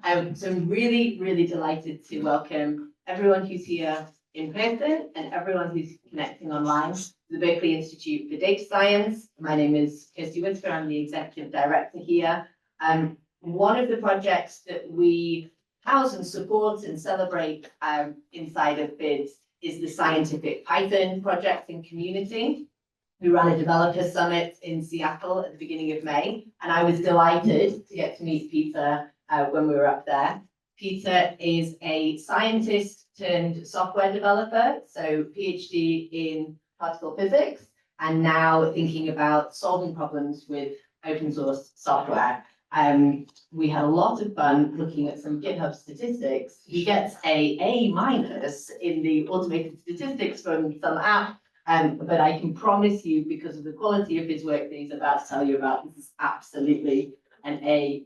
So I'm really, really delighted to welcome everyone who's here in person and everyone who's connecting online to the Berkeley Institute for Data Science. My name is Kirsty Winsper. I'm the executive director here. One of the projects that we house and support and celebrate inside of BIDS is the Scientific Python project and community. We ran a developer summit in Seattle at the beginning of May, and I was delighted to get to meet Peter when we were up there. Peter is a scientist turned software developer, so PhD in particle physics, and now thinking about solving problems with open source software. We had a lot of fun looking at some GitHub statistics. He gets a A- in the automated statistics from some app, but I can promise you, because of the quality of his work that he's about to tell you about, this is absolutely an A+.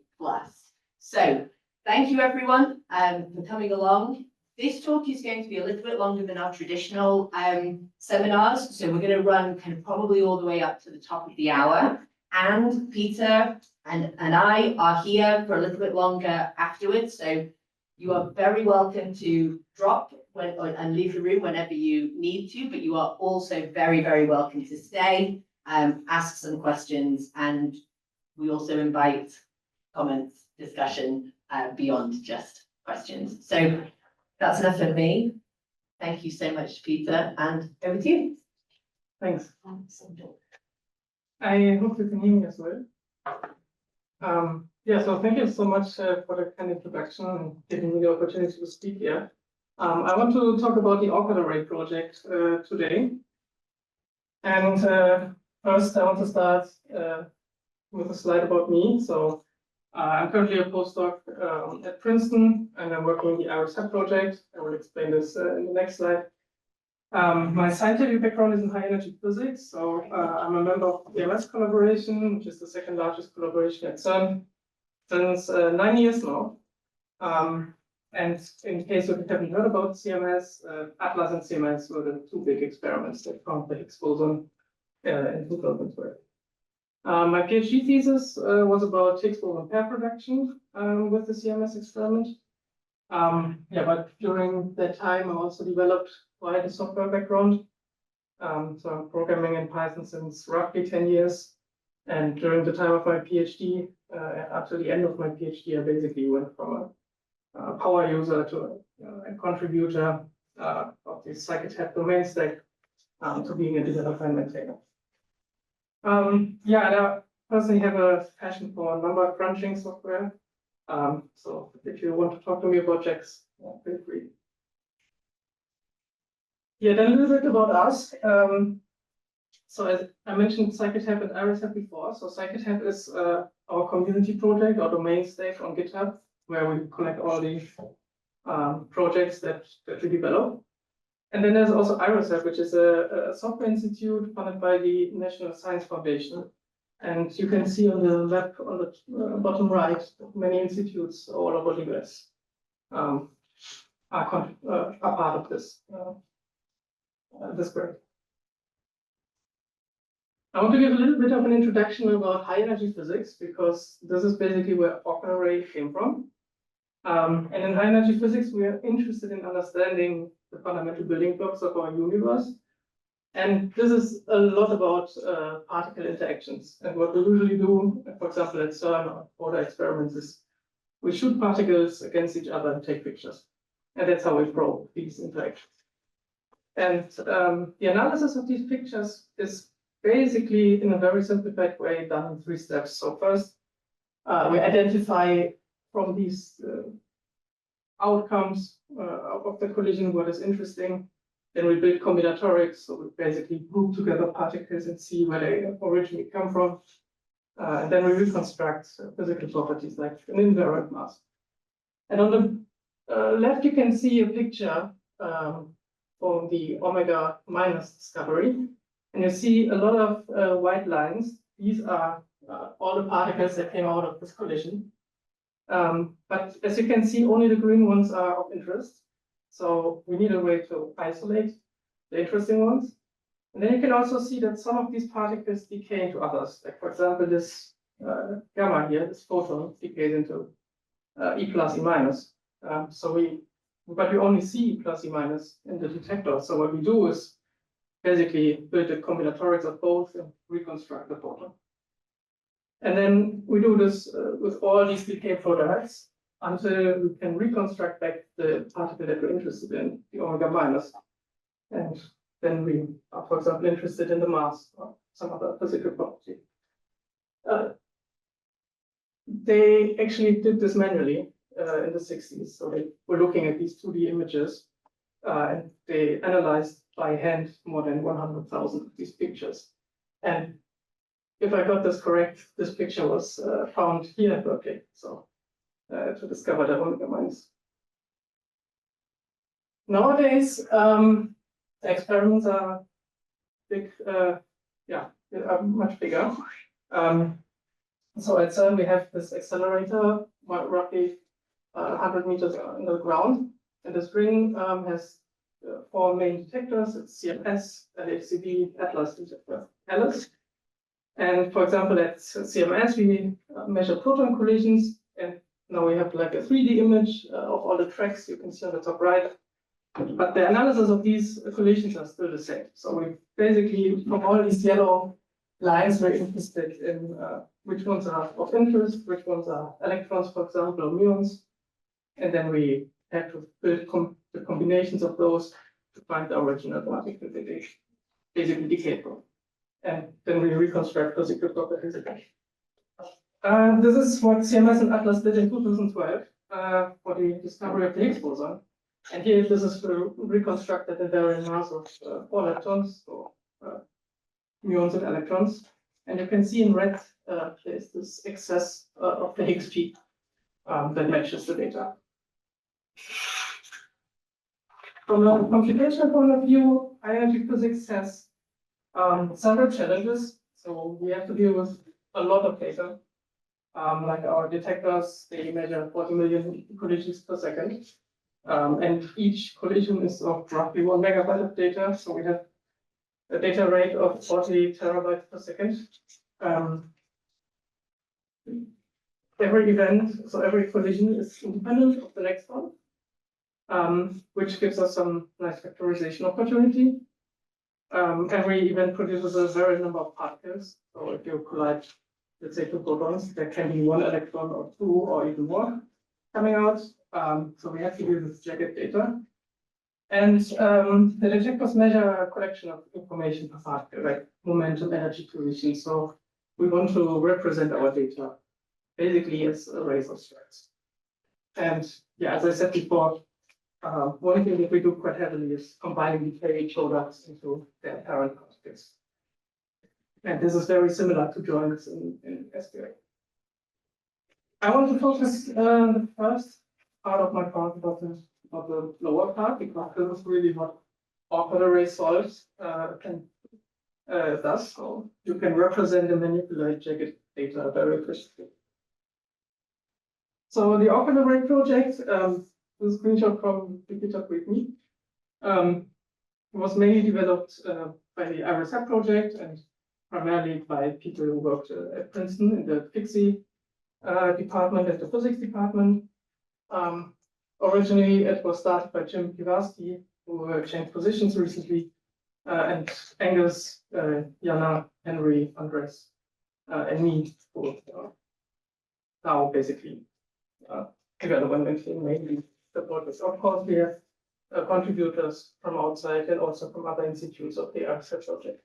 So thank you everyone for coming along. This talk is going to be a little bit longer than our traditional seminars, so we're going to run kind of probably all the way up to the top of the hour. And Peter and I are here for a little bit longer afterwards, so you are very welcome to drop and leave the room whenever you need to, but you are also very, very welcome to stay, ask some questions, and we also invite comments, discussion beyond just questions. So that's enough of me. Thank you so much, Peter, and over to you. Thanks. I hope you can hear me as well. Yeah, so thank you so much for the kind introduction and giving me the opportunity to speak here. I want to talk about the awkward array project today. And first, I want to start with a slide about me. So I'm currently a postdoc at Princeton, and I'm working on the IRSAP project. I will explain this in the next slide. My scientific background is in high energy physics, so I'm a member of the CMS collaboration, which is the second largest collaboration at CERN, since 9 years now. And in case you haven't heard about CMS, Atlas and CMS were the two big experiments that found the Higgs boson in 2012. My PhD thesis was about Higgs boson pair production with the CMS experiment. Yeah, but during that time, I also developed quite a software background. So I'm programming in Python since roughly 10 years. And during the time of my PhD, up to the end of my PhD, I basically went from a power user to a contributor of the Scikit domain stack to being a developer and maintainer. Yeah, and I personally have a passion for number crunching software. So if you want to talk to me about JAX, feel free. Yeah, then a little bit about us. So as I mentioned Scikit and IRSAP before. So Scikit is our community project, our domain stack on GitHub, where we collect all the projects that we develop. And then there's also IRSAP, which is a software institute funded by the National Science Foundation. And you can see on the map on the bottom right, many institutes all over the US are part of this group. I want to give a little bit of an introduction about high energy physics, because this is basically where awkward array came from. And in high energy physics, we are interested in understanding the fundamental building blocks of our universe. And this is a lot about particle interactions. And what we usually do, for example, at CERN or other experiments, is we shoot particles against each other and take pictures. And that's how we probe these interactions. And the analysis of these pictures is basically, in a very simplified way, done in 3 steps. So first, we identify from these outcomes of the collision what is interesting. Then we build combinatorics, so we basically group together particles and see where they originally come from. And then we reconstruct physical properties like an invariant mass. And on the left, you can see a picture from the omega minus discovery. And you see a lot of white lines. These are all the particles that came out of this collision. But as you can see, only the green ones are of interest. So we need a way to isolate the interesting ones. And then you can also see that some of these particles decay into others. Like, for example, this gamma here, this photon, decays into E plus, E minus. But we only see E plus, E minus in the detector. So what we do is basically build the combinatorics of both and reconstruct the photon. And then we do this with all these decay products until we can reconstruct back the particle that we're interested in, the omega minus. And then we are, for example, interested in the mass or some other physical property. They actually did this manually in the 60s. So they were looking at these 2D images and they analyzed by hand more than 100,000 of these pictures. And if I got this correct, this picture was found here at Berkeley. So to discover the omega minus. Nowadays, the experiments are big, they are much bigger. So at CERN, we have this accelerator, roughly 100 meters in the ground. And this ring has 4 main detectors. It's CMS, LHCb, Atlas detector, Alice. And for example, at CMS, we measure proton collisions. And now we have like a 3D image of all the tracks you can see on the top right. But the analysis of these collisions are still the same. So we basically, from all these yellow lines, we're interested in which ones are of interest, which ones are electrons, for example, or muons. And then we have to build the combinations of those to find the original particle that they basically decay from. And then we reconstruct physical properties again. This is what CMS and Atlas did in 2012 for the discovery of the Higgs boson. And here this is reconstructed in varying mass of 4 leptons, so muons and electrons. And you can see in red there's this excess of the Higgs peak that matches the data. From a computational point of view, high energy physics has several challenges. So we have to deal with a lot of data. Like our detectors, they measure 40 million collisions per second. And each collision is of roughly 1 megabyte of data. So we have a data rate of 40 terabytes per second. Every event, so every collision is independent of the next one, which gives us some nice factorization opportunity. Every event produces a varied number of particles. So if you collide, let's say 2 protons, there can be 1 electron or 2 or even more coming out. So we have to use this jagged data. And the detectors measure a collection of information per particle, like momentum, energy, position. So we want to represent our data basically as arrays of strings. And yeah, as I said before, one thing that we do quite heavily is combining decay products into their parent particles. And this is very similar to joints in SQL. I want to focus the first part of my talk about the lower part, because this is really what awkward array solves does. So you can represent and manipulate jagged data very efficiently. So the awkward array project, this screenshot from the GitHub README, was mainly developed by the IRSAP project and primarily by people who worked at Princeton in the Pixie department and the physics department. Originally, it was started by Jim Pivarsky, who changed positions recently, and Angus, Jana, Henry, Andres, and me, who now basically development and mainly support this. Of course, we have contributors from outside and also from other institutes of the IRSAP project.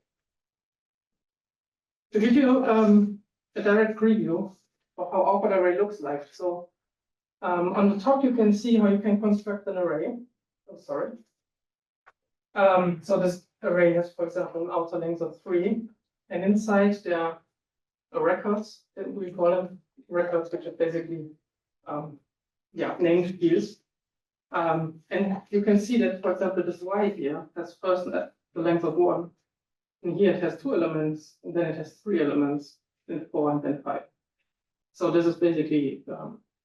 To give you a direct preview of how awkward array looks like. So on the top, you can see how you can construct an array. Oh, sorry. So this array has, for example, an outer length of 3, and inside there are records, that we call them records, which are basically named fields. And you can see that, for example, this Y here has first the length of 1, and here it has 2 elements, and then it has 3 elements, then 4, and then 5. So this is basically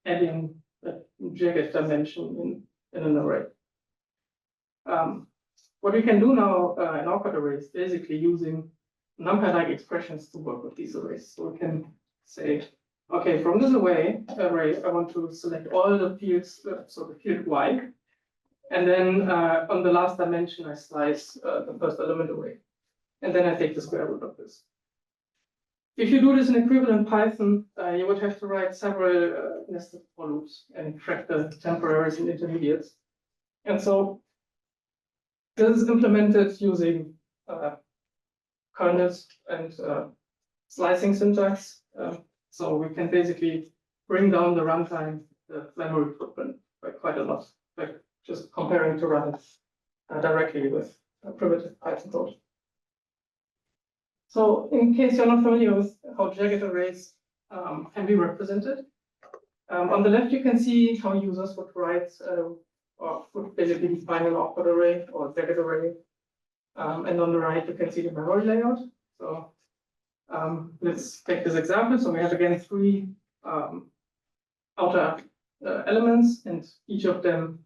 adding a jagged dimension in an array. What we can do now in awkward arrays, basically using NumPy-like expressions to work with these arrays. So we can say Okay, from this array, I want to select all the fields, so the field Y. And then on the last dimension, I slice the first element away. And then I take the square root of this. If you do this in equivalent Python, you would have to write several nested for loops and track the temporaries and intermediates. And so this is implemented using kernels and slicing syntax. So we can basically bring down the runtime, the memory footprint by quite a lot, like just comparing to run directly with primitive Python code. So in case you're not familiar with how jagged arrays can be represented, on the left you can see how users would write or would basically define an awkward array or jagged array. And on the right you can see the memory layout. So let's take this example. So we have again three outer elements, and each of them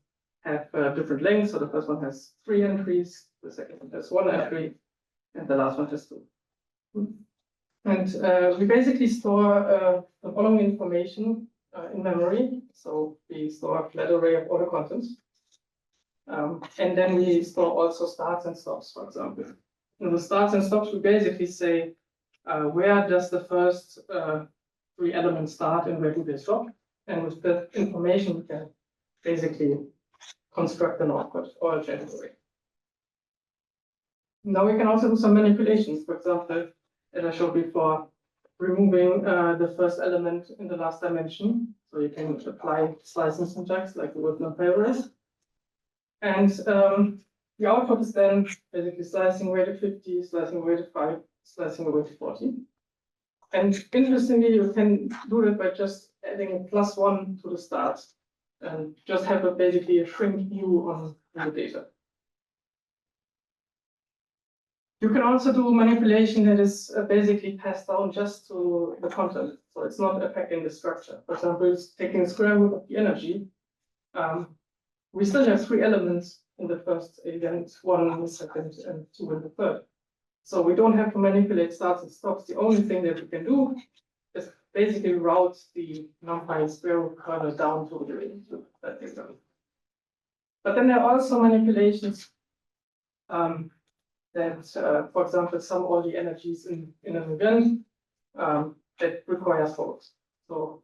have different lengths. So the first one has 3 entries, the second one has 1 entry, and the last one has 2. And we basically store the following information in memory. So we store a flat array of all the contents. And then we store also starts and stops, for example. In the starts and stops, we basically say where does the first 3 elements start and where do they stop. And with that information, we can basically construct an awkward or a jagged array. Now we can also do some manipulations. For example, as I showed before, removing the first element in the last dimension. So you can apply slicing syntax like with NumPy-like. And the output is then basically slicing away to 50, slicing away to 5, slicing away to 40. And interestingly, you can do that by just adding a +1 to the start and just have basically a shrink view on the data. You can also do manipulation that is basically passed down just to the content. So it's not affecting the structure. For example, it's taking the square root of the energy. We still have 3 elements in the first event, 1 in the second, and 2 in the third. So we don't have to manipulate starts and stops. The only thing that we can do is basically route the NumPy square root kernel down to that data. But then there are also manipulations that, for example, sum all the energies in an event that requires holds. So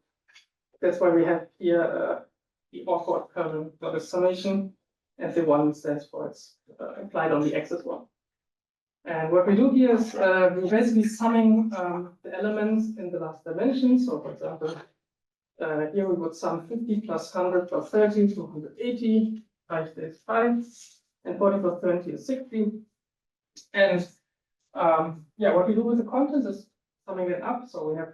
that's why we have here the awkward kernel dot a summation, and the 1 stands for it's applied on the axis 1. And what we do here is we're basically summing the elements in the last dimension. So for example, here we would sum 50 plus 100 plus 30 to 180, 5 is 5, and 40 plus 20 is 60. And yeah, what we do with the contents is summing it up. So we have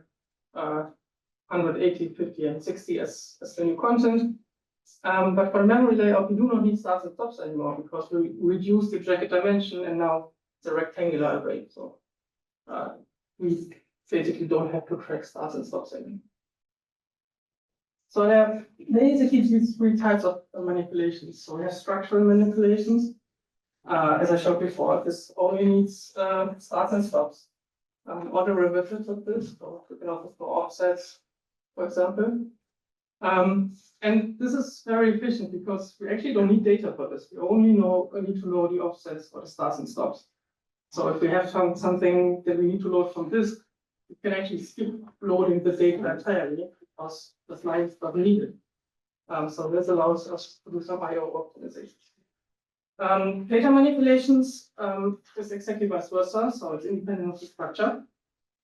180, 50, and 60 as the new content. But for the memory layout, we do not need starts and stops anymore because we reduce the jagged dimension and now it's a rectangular array. So we basically don't have to track starts and stops anymore. So there are basically these 3 types of manipulations. So we have structural manipulations. As I showed before, this only needs starts and stops. Or derivatives of this, so we can also store offsets, for example. And this is very efficient because we actually don't need data for this. We only need to know the offsets for the starts and stops. So if we have something that we need to load from disk, we can actually skip loading the data entirely because the slice doesn't need it. So this allows us to do some I/O optimization. Data manipulations is exactly vice versa, so it's independent of the structure.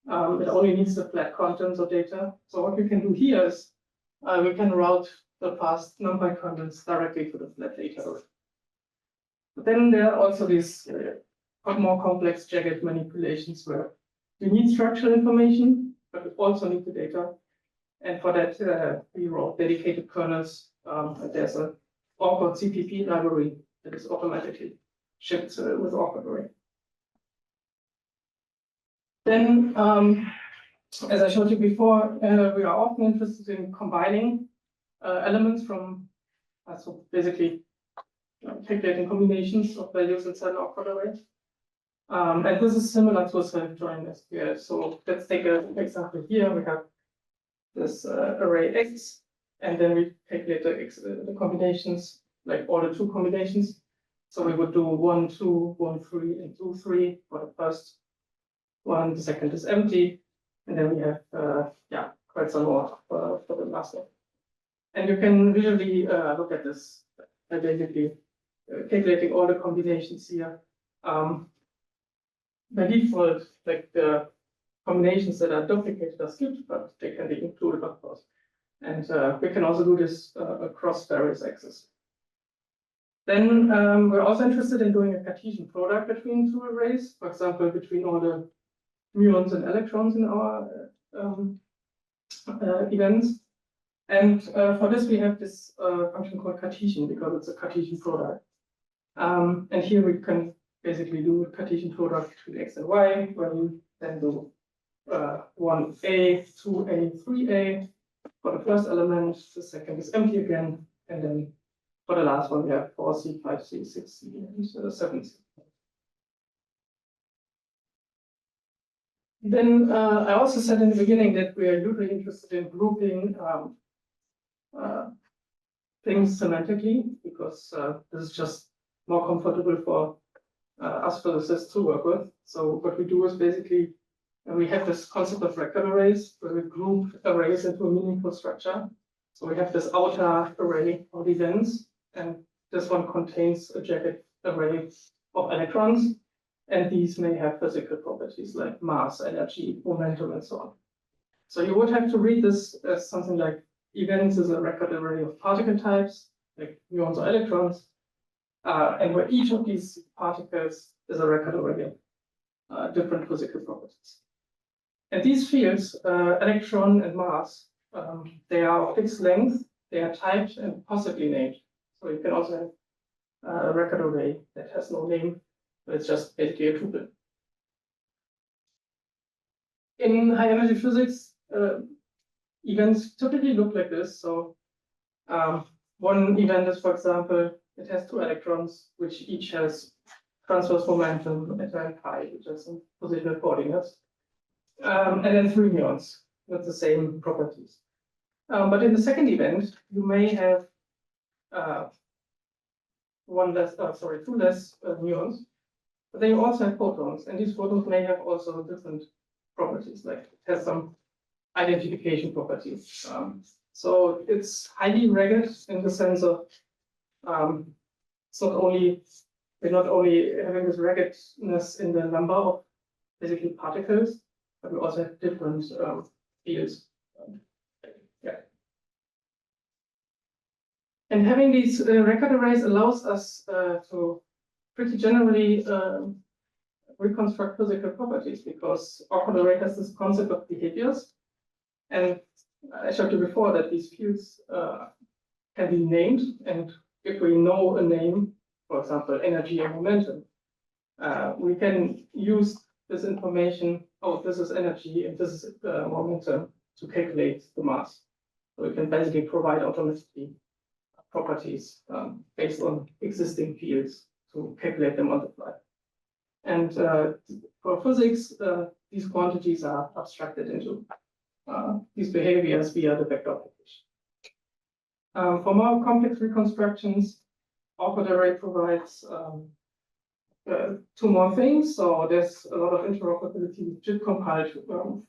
It only needs the flat contents of data. So what we can do here is we can route the past NumPy contents directly to the flat data. But then there are also these more complex jagged manipulations where we need structural information, but we also need the data. And for that, we wrote dedicated kernels. There's an awkward CPP library that is automatically shipped with awkward array. Then, as I showed you before, we are often interested in combining elements from, so basically calculating combinations of values inside an awkward array. And this is similar to a self-join SQL. So let's take an example here. We have this array X, and then we calculate the combinations, like all the 2 combinations. So we would do 1, 2, 1, 3, and 2, 3 for the first one. The second is empty, and then we have yeah, quite some more for the last one. And you can visually look at this by basically calculating all the combinations here. By default, like the combinations that are duplicated are skipped, but they can be included, of course. And we can also do this across various axes. Then we're also interested in doing a Cartesian product between 2 arrays, for example, between all the muons and electrons in our events. And for this, we have this function called Cartesian because it's a Cartesian product. And here we can basically do a Cartesian product between x and y, where we then do 1a, 2a, 3a for the first element. The second is empty again, and then for the last one, we have 4c, 5c, 6c, and 7c. Then I also said in the beginning that we are usually interested in grouping things semantically, because this is just more comfortable for us physicists to work with. So what we do is basically we have this concept of record arrays, where we group arrays into a meaningful structure. So we have this outer array of events, and this one contains a jagged array of electrons, and these may have physical properties like mass, energy, momentum, and so on. So you would have to read this as something like events is a record array of particle types, like muons or electrons, and where each of these particles is a record array of different physical properties. And these fields, electron and mass, they are of fixed length, they are typed and possibly named. So you can also have a record array that has no name, but it's just basically a tuple. In high energy physics, events typically look like this. So one event is, for example, it has 2 electrons, which each has transverse momentum at time pi, which is some positional coordinates, and then 3 muons with the same properties. But in the second event, you may have 2 less muons, but then you also have photons, and these photons may have also different properties, like it has some identification properties. So it's highly ragged in the sense of we're not only having this raggedness in the number of basically particles, but we also have different fields. Yeah. And having these record arrays allows us to pretty generally reconstruct physical properties, because awkward array has this concept of behaviors. And I showed you before that these fields can be named, and if we know a name, for example, energy and momentum, we can use this information, oh, this is energy and this is momentum, to calculate the mass. So we can basically provide automatically properties based on existing fields to calculate them on the fly. And for physics, these quantities are abstracted into these behaviors via the vector application. For more complex reconstructions, awkward array provides 2 more things. So there's a lot of interoperability with JIT compiled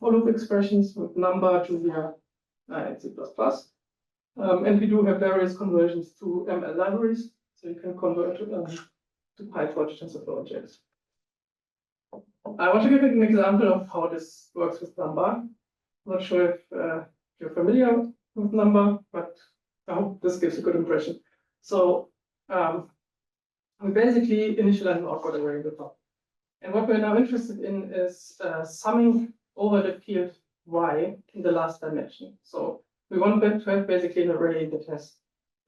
for-loop expressions with number, Julia, and C++. And we do have various conversions to ML libraries, so you can convert to PyTorch TensorFlow objects. I want to give an example of how this works with number. I'm not sure if you're familiar with number, but I hope this gives a good impression. So we basically initialize an awkward array in the top. And what we're now interested in is summing over the field y in the last dimension. So we want to have basically an array that has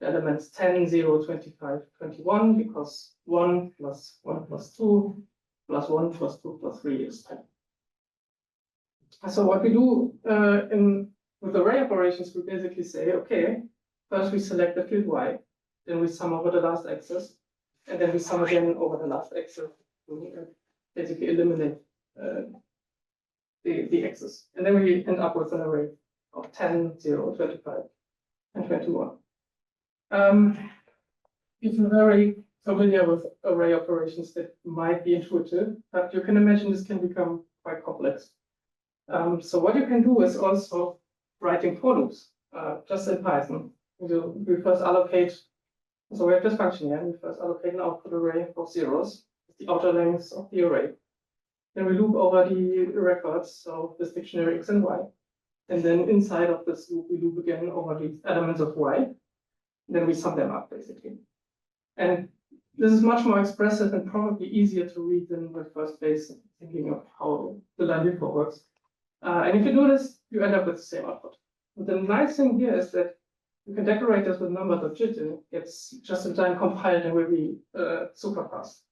the elements 10, 0, 25, 21, because 1 plus 1 plus 2 plus 1 plus 2 plus 3 is 10. So what we do with array operations, we basically say, okay, first we select the field y, then we sum over the last axis, and then we sum again over the last axis to basically eliminate the axis. And then we end up with an array of 10, 0, 25, and 21. If you're very familiar with array operations, that might be intuitive, but you can imagine this can become quite complex. So what you can do is also writing for loops, just in Python. We first allocate, so we have this function here, we first allocate an output array of zeros, the outer length of the array. Then we loop over the records, so this dictionary X and Y. And then inside of this loop, we loop again over the elements of Y. Then we sum them up, basically. And this is much more expressive and probably easier to read than the first base thinking of how the line before works. And if you do this, you end up with the same output. But the nice thing here is that you can decorate this with number.jit, and it's just in time compiled and will be super fast.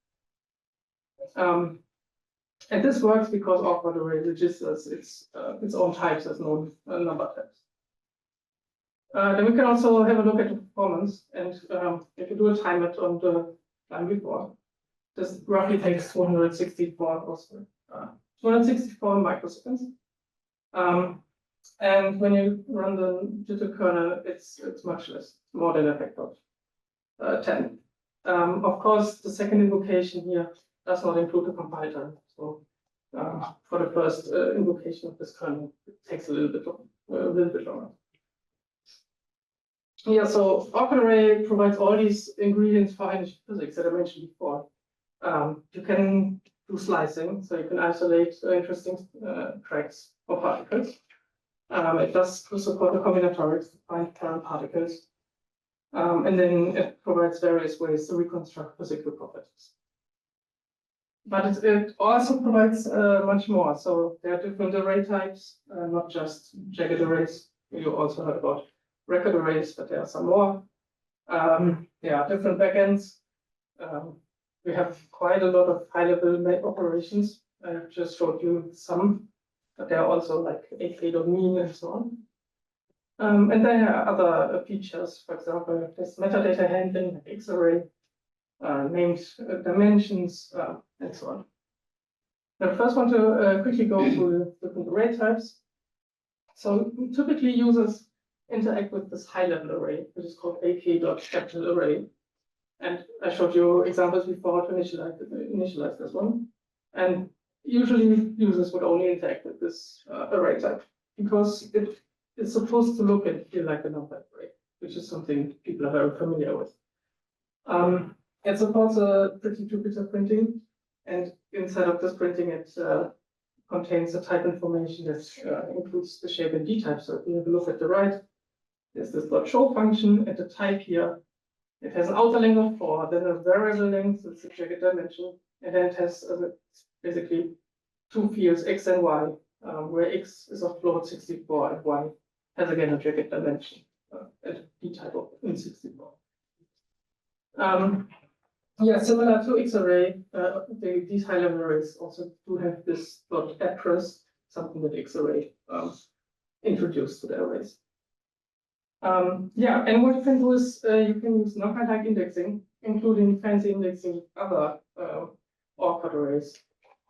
And this works because awkward array registers its own types as known number types. Then we can also have a look at the performance, and if you do a time it on the line before, this roughly takes 264 microseconds. And when you run the jitter kernel, it's much less, more than a factor of 10. Of course, the second invocation here does not include the compile time. So for the first invocation of this kernel, it takes a little bit longer. Yeah, so awkward array provides all these ingredients for high physics that I mentioned before. You can do slicing, so you can isolate interesting tracks or particles. It does support the combinatorics to find parent particles. And then it provides various ways to reconstruct physical properties. But it also provides much more. So there are different array types, not just jagged arrays. You also heard about record arrays, but there are some more. There are different backends. We have quite a lot of high-level operations. I just showed you some, but there are also like ak.mean and so on. And then there are other features. For example, there's metadata handling, like X-array, named dimensions, and so on. Now, first want to quickly go through different array types. So typically users interact with this high-level array, which is called ak.capital array. And I showed you examples before to initialize this one. And usually users would only interact with this array type because it's supposed to look and feel like a NumPy array, which is something people are very familiar with. It supports a pretty Jupyter printing, and inside of this printing, it contains the type information that includes the shape and D type. So if you have a look at the right, there's this .show function, and the type here, it has an outer length of 4, then a variable length, it's a jagged dimension, and then it has basically two fields, X and Y, where X is of float 64 and Y has again a jagged dimension, and D type of in 64. Yeah, similar to X-array, these high-level arrays also do have this address, something that X-array introduced to the arrays. Yeah, and what you can do is you can use NumPy-like indexing, including fancy indexing with other awkward arrays.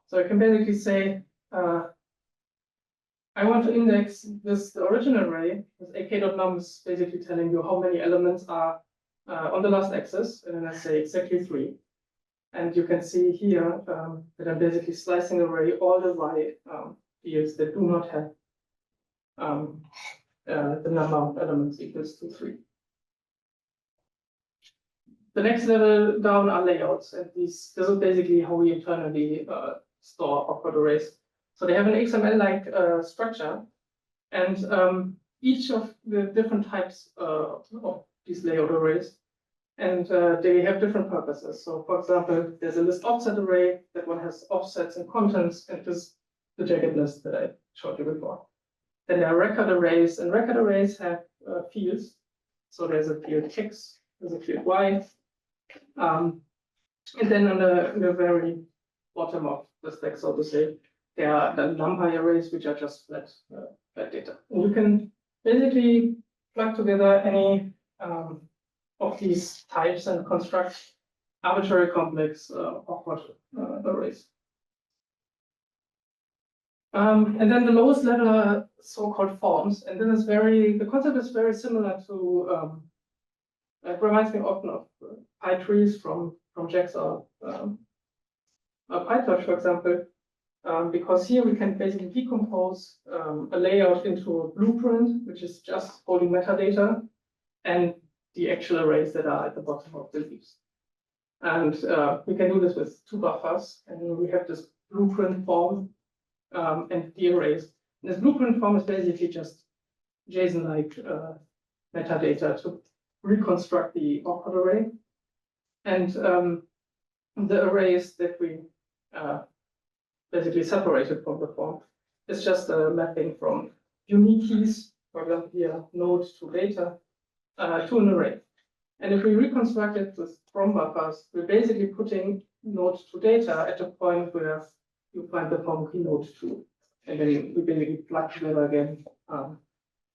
So you can basically say, I want to index the original array with ak.num is basically telling you how many elements are on the last axis, and then I say exactly 3. And you can see here that I'm basically slicing away all the Y fields that do not have the number of elements equals to 3. The next level down are layouts, and this is basically how we internally store awkward arrays. So they have an XML-like structure, and each of the different types of these layout arrays, and they have different purposes. So, for example, there's a list offset array that one has offsets and contents, and this is the jagged list that I showed you before. Then there are record arrays, and record arrays have fields. So there's a field X, there's a field Y, and then on the very bottom of the stack, so to say, there are the NumPy arrays, which are just flat data. And you can basically plug together any of these types and construct arbitrary complex awkward arrays. And then the lowest level are so-called forms, and this is the concept is very similar to, it reminds me often of pie trees from Jax or PyTorch, for example, because here we can basically decompose a layout into a blueprint, which is just holding metadata, and the actual arrays that are at the bottom of the leaves. And we can do this with two buffers, and we have this blueprint form and the arrays. And this blueprint form is basically just JSON-like metadata to reconstruct the awkward array. And the arrays that we basically separated from the form is just a mapping from unique keys, for example, here node to data, to an array. And if we reconstruct it with from buffers, we're basically putting node to data at a point where you find the form key node 2. And then we basically plug together again,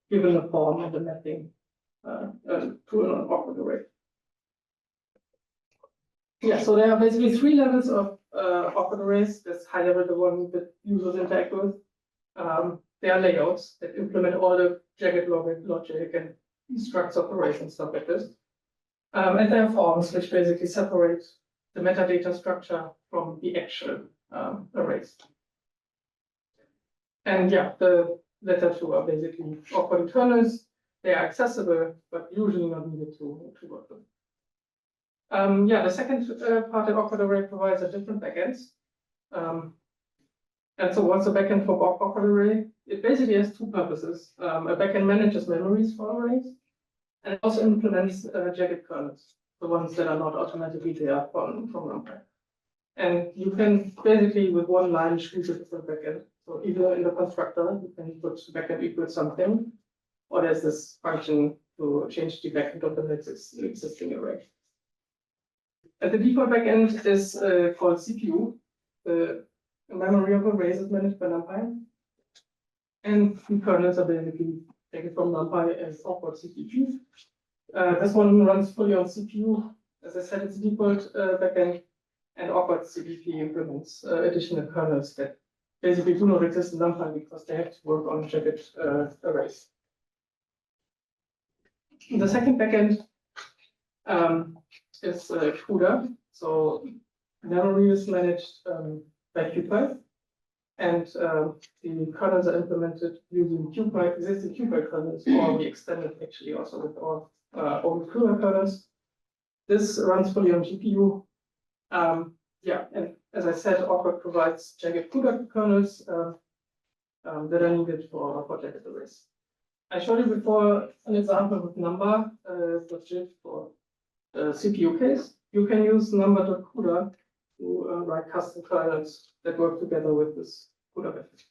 given the form and the mapping to an awkward array. Yeah, so there are basically three levels of awkward arrays. That's high level, the one that users interact with. There are layouts that implement all the jagged logic and structs of arrays and stuff like this. And there are forms which basically separate the metadata structure from the actual arrays. And yeah, the latter two are basically awkward internals. They are accessible, but usually not needed to work with. Yeah, the second part of awkward array provides a different backends. And so what's a backend for awkward array? It basically has two purposes. A backend manages memories for arrays, and it also implements jagged kernels, the ones that are not automatically there from NumPy. And you can basically, with one line, choose a different backend. So either in the constructor, you can put backend equals something, or there's this function to change the backend of the existing array. And the default backend is called CPU. The memory of arrays is managed by NumPy. And the kernels are basically taken from NumPy as awkward CPP. This one runs fully on CPU. As I said, it's a default backend, and awkward CPP implements additional kernels that basically do not exist in NumPy because they have to work on jagged arrays. The second backend is CUDA. So memory is managed by CubePy, and the kernels are implemented using existing CubePy kernels, or we extended actually also with our own CUDA kernels. This runs fully on GPU. Yeah, and as I said, awkward provides jagged CUDA kernels that are needed for jagged arrays. I showed you before an example with number for the CPU case. You can use number.CUDA to write custom kernels that work together with this CUDA method.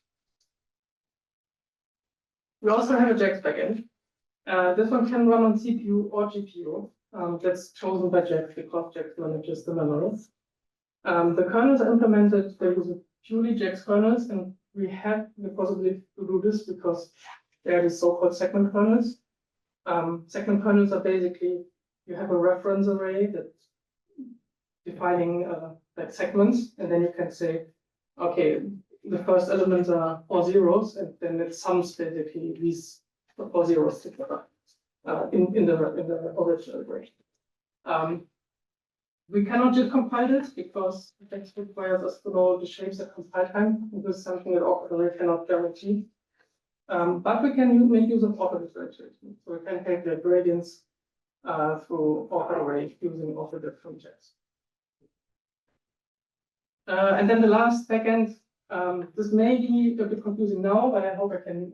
We also have a JAX backend. This one can run on CPU or GPU. That's chosen by JAX because JAX manages the memory. The kernels are implemented, they use purely JAX kernels, and we have the possibility to do this because they are the so-called segment kernels. Segment kernels are basically, you have a reference array that's defining like segments, and then you can say, okay, the first elements are 4 zeros, and then it sums basically these 4 zeros together in the original array. We cannot just compile this because it requires us to know the shapes at compile time. This is something that awkward array cannot guarantee. But we can make use of auto differentiation. So we can take the gradients through awkward array using auto differentiation. And then the last backend, this may be a bit confusing now, but I hope I can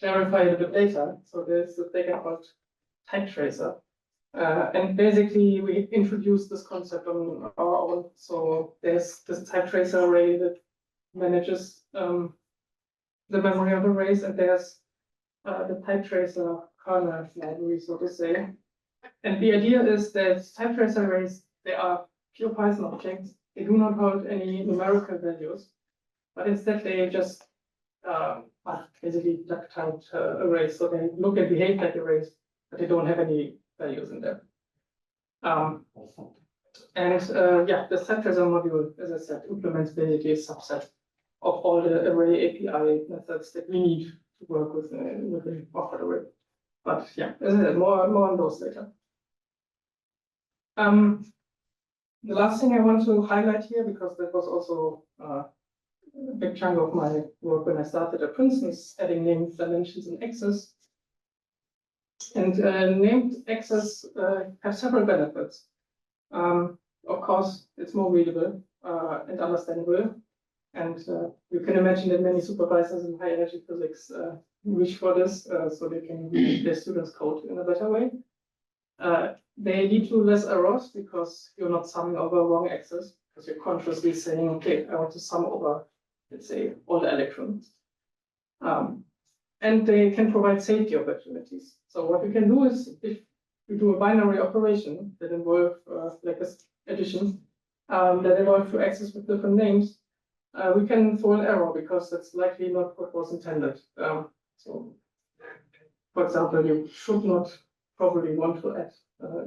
clarify it a bit later. So there's a backend called type tracer. And basically, we introduced this concept on our own. So there's this type tracer array that manages the memory of arrays, and there's the type tracer kernel library, so to say. And the idea is that type tracer arrays, they are pure Python objects. They do not hold any numerical values, but instead they just are basically duck-typed arrays. So they look and behave like arrays, but they don't have any values in them. Yeah, the type tracer module, as I said, implements basically a subset of all the array API methods that we need to work with an offered array. But yeah, as I said, more on those later. The last thing I want to highlight here, because that was also a big chunk of my work when I started at Princeton, is adding named dimensions and access. And named access have several benefits. Of course, it's more readable and understandable. And you can imagine that many supervisors in high energy physics wish for this so they can read their students' code in a better way. They lead to less errors because you're not summing over wrong access, because you're consciously saying, okay, I want to sum over, let's say, all the electrons. And they can provide safety opportunities. So what we can do is, if we do a binary operation that involve like this addition, that involve two access with different names, we can throw an error because that's likely not what was intended. So, for example, you should not probably want to add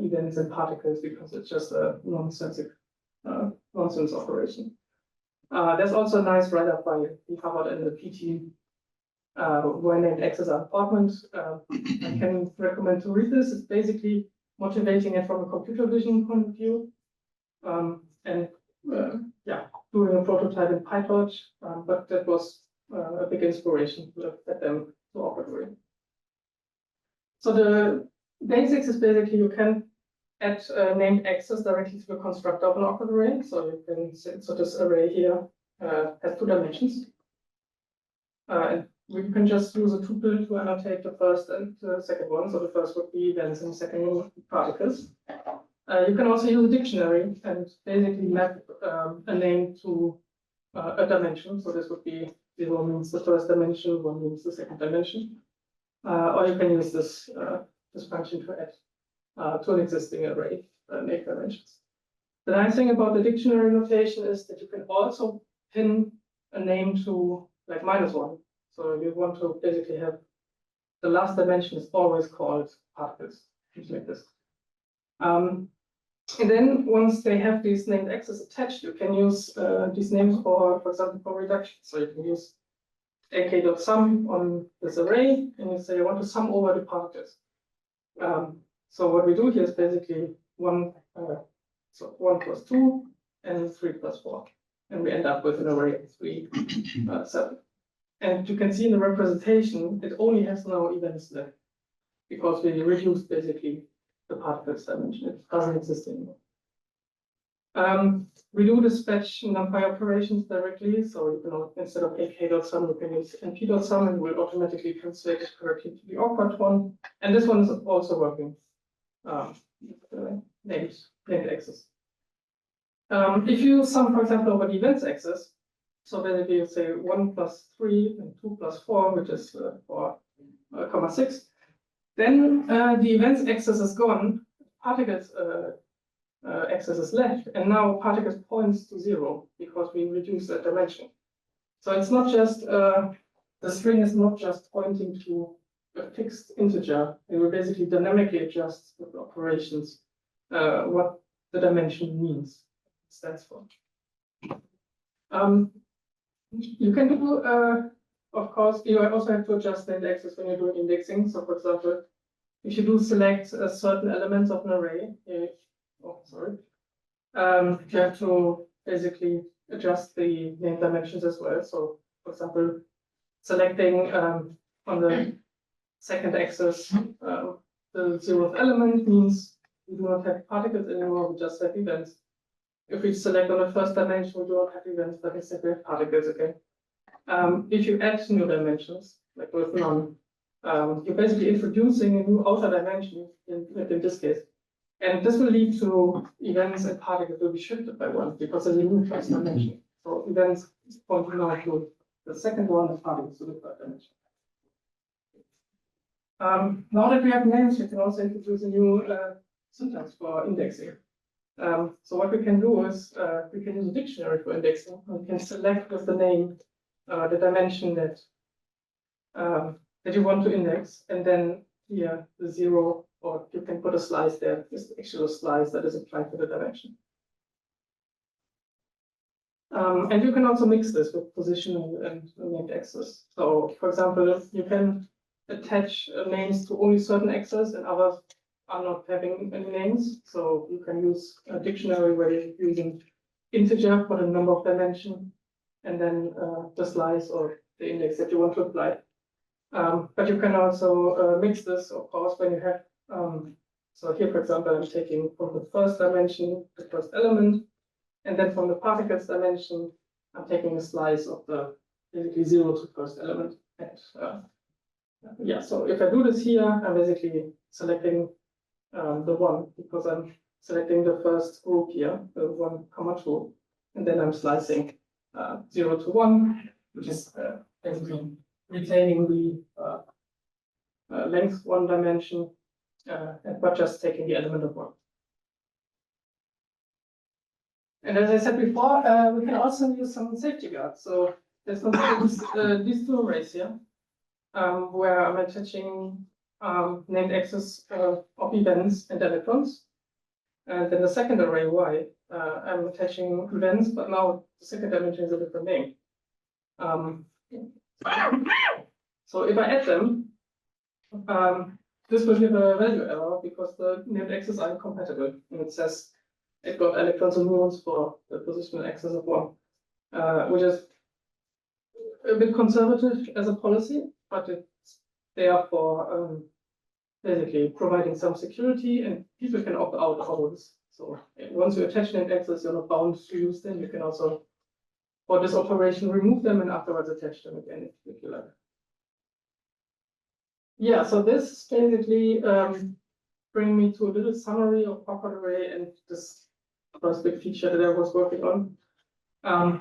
events and particles because it's just a nonsense operation. There's also a nice write-up by Harvard and the PT where named access are important. I can recommend to read this. It's basically motivating it from a computer vision point of view. Yeah, doing a prototype in PyTorch, but that was a big inspiration to get them to operate. So the basics is basically you can add named access directly to the constructor of an operator array. So you can so this array here has two dimensions. And we can just use a tuple to annotate the first and the second one. So the first would be events and the second one would be particles. You can also use a dictionary and basically map a name to a dimension. So this would be 0 means the first dimension, 1 means the second dimension. Or you can use this function to add to an existing array, make dimensions. The nice thing about the dictionary notation is that you can also pin a name to like -1. So you want to basically have the last dimension is always called particles, things like this. And then once they have these named access attached, you can use these names for example, for reduction. So you can use ak.sum on this array, and you say you want to sum over the particles. So what we do here is basically 1 plus 2 and 3 plus 4, and we end up with an array of 3, 7. And you can see in the representation it only has no events left because we reduced basically the particles dimension. It doesn't exist anymore. We do dispatch NumPy operations directly, so you can, instead of ak.sum, you can use np.sum and will automatically translate it correctly to the awkward one. And this one is also working. Named access. If you sum, for example, over the events access, so basically you say 1 plus 3 and 2 plus 4, which is 4,6. Then the events access is gone, particles access is left, and now particles points to 0 because we reduce that dimension. So it's not just the string is not just pointing to a fixed integer. It will basically dynamically adjust with operations what the dimension means, stands for. You can do, of course, you also have to adjust named access when you're doing indexing. So, for example, if you do select certain elements of an array, you have to basically adjust the named dimensions as well. So, for example, selecting on the second axis the 0th element means we do not have particles anymore, we just have events. If we select on the first dimension, we do not have events, but instead we have particles again. If you add new dimensions, like with none, you're basically introducing a new outer dimension in this case. And this will lead to events and particles will be shifted by 1 because there's a new first dimension. So events point now to the second one and particles to the third dimension. Now that we have names, we can also introduce a new syntax for indexing. So what we can do is we can use a dictionary for indexing. We can select with the name the dimension that you want to index, and then here the 0, or you can put a slice there. This is the actual slice that is applied to the dimension. And you can also mix this with position and named access. So, for example, you can attach names to only certain access and others are not having any names. So you can use a dictionary where you're using integer for the number of dimension and then the slice or the index that you want to apply. But you can also mix this, of course, when you have, so here, for example, I'm taking from the first dimension, the first element, and then from the particles dimension, I'm taking a slice of the basically 0 to first element. And yeah, so if I do this here, I'm basically selecting the 1 because I'm selecting the first group here, the 1, 2, and then I'm slicing 0 to 1, which is basically retaining the length 1 dimension, but just taking the element of 1. And as I said before, we can also use some safety guards. So there's these two arrays here, where I'm attaching named access of events and electrons. And then the second array, Y, I'm attaching events, but now the second dimension is a different name. So if I add them, this will give a value error because the named access are incompatible. And it says it got electrons and muons for the positional access of 1, which is a bit conservative as a policy, but it's there for basically providing some security, and people can opt out of this. So once you attach named access, you're not bound to use them. You can also, for this operation, remove them and afterwards attach them again if you like. Yeah, so this basically bring me to a little summary of awkward array and this first big feature that I was working on.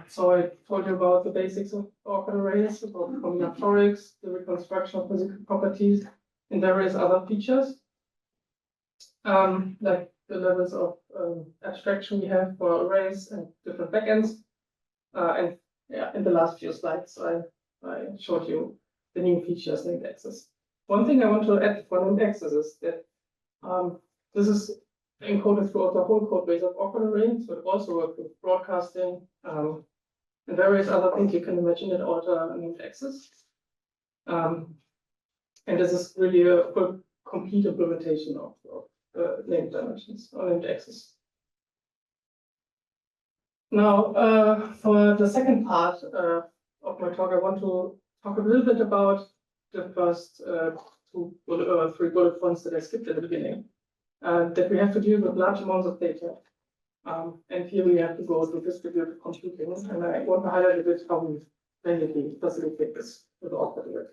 So I told you about the basics of awkward arrays, about combinatorics, the reconstruction of physical properties, and various other features, like the levels of abstraction we have for arrays and different backends. And yeah, in the last few slides, I showed you the new features named access. One thing I want to add for named access is that this is encoded throughout the whole code base of awkward array. So it also works with broadcasting and various other things you can imagine that alter named access. And this is really a complete implementation of named dimensions or named access. Now, for the second part of my talk, I want to talk a little bit about the first 3 bullet points that I skipped at the beginning. That we have to deal with large amounts of data. And here we have to go to distributed computing. And I want to highlight a bit how we basically facilitate this with awkward array.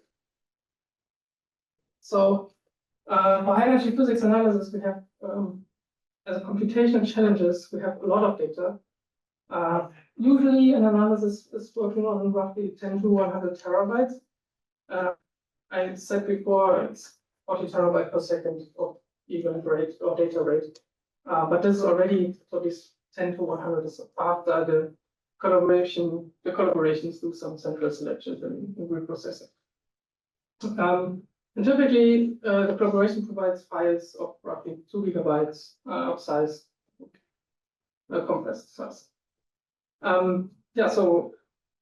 So for high-energy physics analysis, we have, as a computational challenges, we have a lot of data. Usually an analysis is working on roughly 10 to 100 terabytes. I said before, it's 40 terabytes per second of event rate or data rate. But this is already, so this 10 to 100 is after the collaborations do some central selections and reprocessing. And typically, the collaboration provides files of roughly 2 gigabytes of size, compressed size. Yeah, so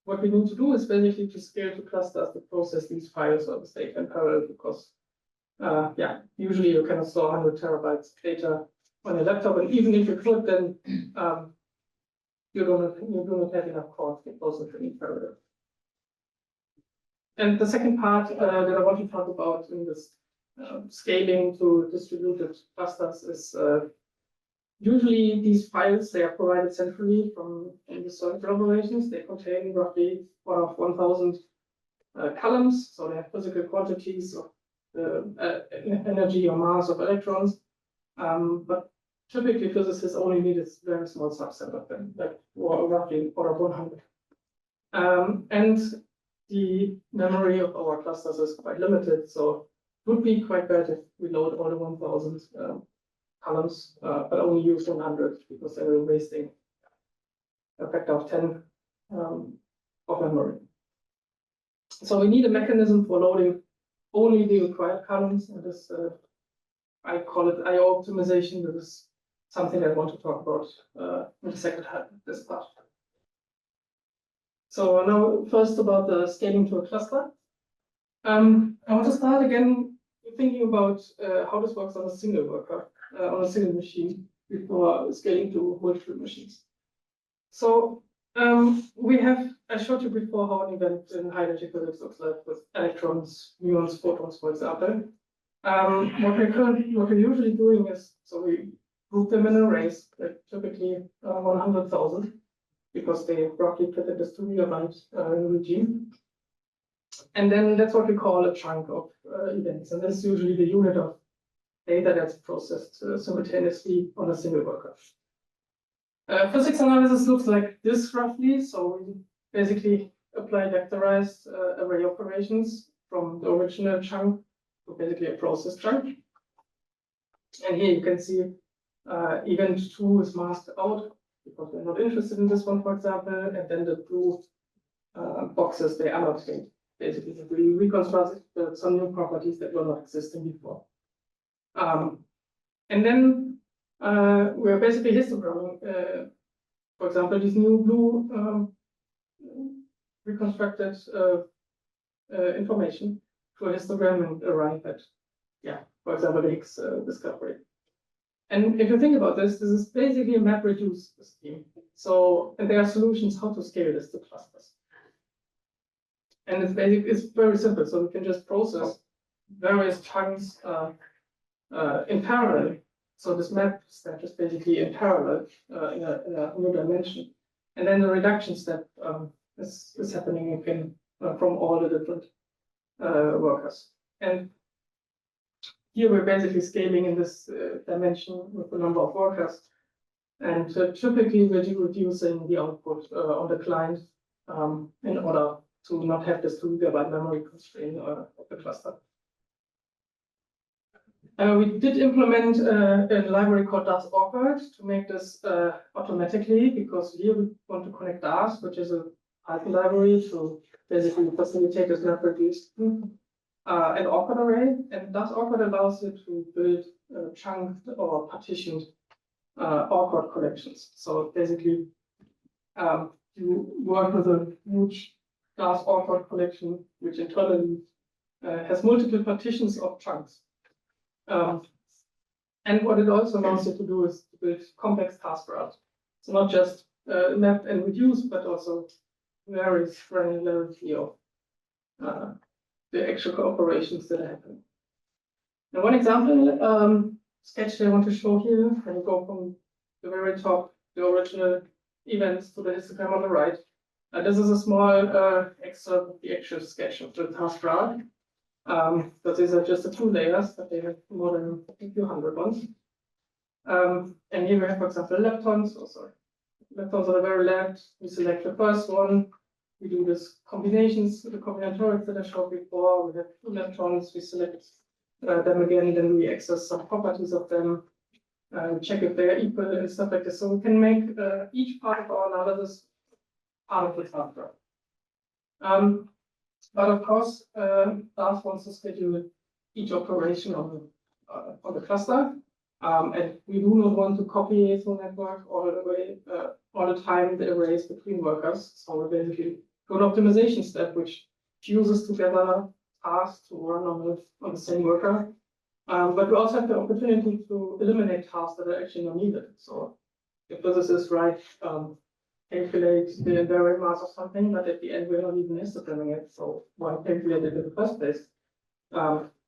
what we need to do is basically to scale to clusters to process these files or the data in parallel because, yeah, usually you cannot store 100 terabytes data on your laptop, and even if you could, then you do not have enough cores to process it in parallel. And the second part that I want to talk about in this scaling to distributed clusters is usually these files, they are provided centrally from the certain collaborations. They contain roughly 1,000 columns, so they have physical quantities of energy or mass of electrons. But typically physicists only need a very small subset of them, like roughly order of 100. And the memory of our clusters is quite limited, so it would be quite bad if we load all the 1,000 columns, but only use 100 because then we're wasting a factor of 10 of memory. So we need a mechanism for loading only the required columns, and this I call it I/O optimization. This is something I want to talk about in the second half of this part. So now first about the scaling to a cluster. I want to start again thinking about how this works on a single worker, on a single machine before scaling to multiple machines. So I showed you before how an event in high energy physics looks like with electrons, muons, photons, for example. What we're usually doing is, so we group them in arrays, like typically 100,000, because they roughly fit in this 2 megabyte regime. And then that's what we call a chunk of events. And that's usually the unit of data that's processed simultaneously on a single worker. Physics analysis looks like this roughly. So we basically apply vectorized array operations from the original chunk to basically a process chunk. And here you can see event 2 is masked out because we're not interested in this one, for example. And then the blue boxes, they allocate. Basically, we reconstruct some new properties that were not existing before. And then we're basically histogramming, for example, this new blue reconstructed information to a histogram and arrive at, for example, the Higgs discovery. And if you think about this, this is basically a map-reduce scheme. So, and there are solutions how to scale this to clusters. And it's very simple. So we can just process various chunks in parallel. So this map step is basically in parallel in a new dimension. And then the reduction step is happening again from all the different workers. And here we're basically scaling in this dimension with the number of workers. And typically we're reducing the output on the client in order to not have this 2 gigabyte memory constraint of the cluster. We did implement a library called DAS awkward to make this automatically, because here we want to connect DAS, which is a Python library to basically facilitate this map reduce an awkward array. And DAS awkward allows you to build chunked or partitioned awkward collections. So basically, you work with a huge DAS awkward collection, which internally has multiple partitions of chunks. And what it also allows you to do is to build complex task graphs. So not just map and reduce, but also various granularity of the actual operations that are happening. And one example sketch that I want to show here, when you go from the very top, the original events, to the histogram on the right. This is a small excerpt of the actual sketch of the task graph. But these are just the 2 layers, but they have more than a few hundred ones. And here we have, for example, leptons. Oh, sorry. Leptons on the very left. We select the first one. We do this combinations, the combinatorics that I showed before. We have 2 leptons. We select them again. Then we access some properties of them. Check if they are equal and stuff like this. So we can make each part of our analysis part of the task graph. But of course, DAS wants to schedule each operation on the cluster. And we do not want to copy a network all the way, all the time the arrays between workers. So we basically do an optimization step, which fuses together tasks to run on the same worker. But we also have the opportunity to eliminate tasks that are actually not needed. So if physicists write calculate the invariant mass of something, but at the end we're not even histogramming it, so why calculate it in the first place?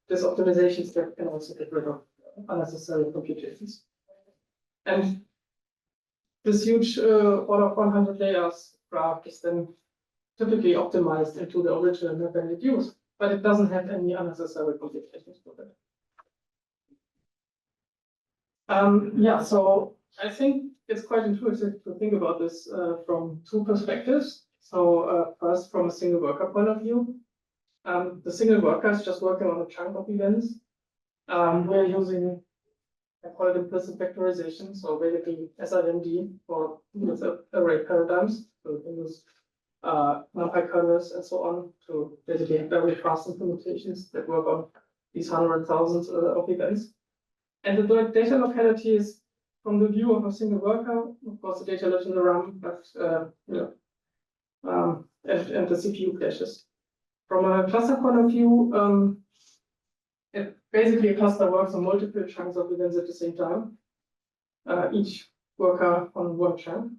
This optimization step can also get rid of unnecessary computations. And this huge order of 100 layers graph is then typically optimized into the original map and reduce, but it doesn't have any unnecessary computations with it. So I think it's quite intuitive to think about this from 2 perspectives. So first, from a single worker point of view, the single worker is just working on a chunk of events. We're using, I call it implicit vectorization, so basically SIMD for array paradigms. So we can use NumPy kernels and so on to basically have very fast implementations that work on these 100,000 of events. And the data locality is from the view of a single worker. Of course, the data lives in the RAM, but and the CPU caches. From a cluster point of view, basically a cluster works on multiple chunks of events at the same time, each worker on one chunk.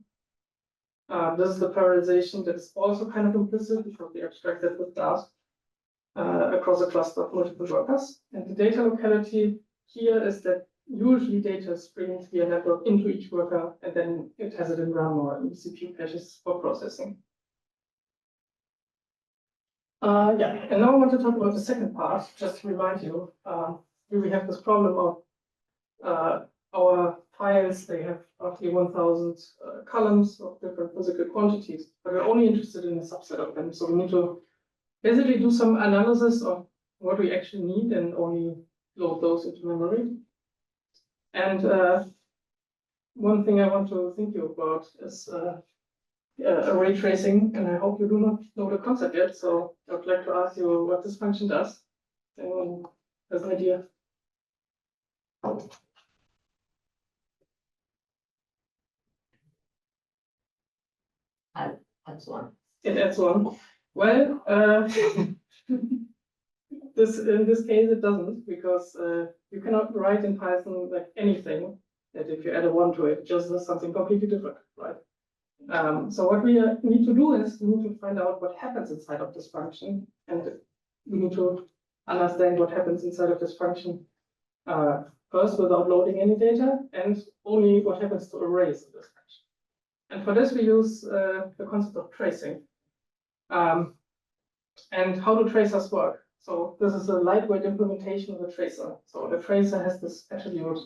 This is the parallelization that is also kind of implicit because we abstract that with Dart across a cluster of multiple workers. And the data locality here is that usually data is streamed via network into each worker, and then it has it in RAM or in CPU caches for processing. Yeah, and now I want to talk about the second part, just to remind you. Here we have this problem of our files, they have roughly 1,000 columns of different physical quantities, but we're only interested in a subset of them. So we need to basically do some analysis of what we actually need and only load those into memory. And one thing I want to think you about is array tracing, and I hope you do not know the concept yet. So I would like to ask you what this function does. Anyone has an idea? Adds one. It adds one. Well, in this case it doesn't, because you cannot write in Python like anything that if you add a one to it, just does something completely different, right? So what we need to do is we need to find out what happens inside of this function, and we need to understand what happens inside of this function first without loading any data, and only what happens to arrays in this function. And for this we use the concept of tracing. And how do tracers work? So this is a lightweight implementation of a tracer. So the tracer has this attribute,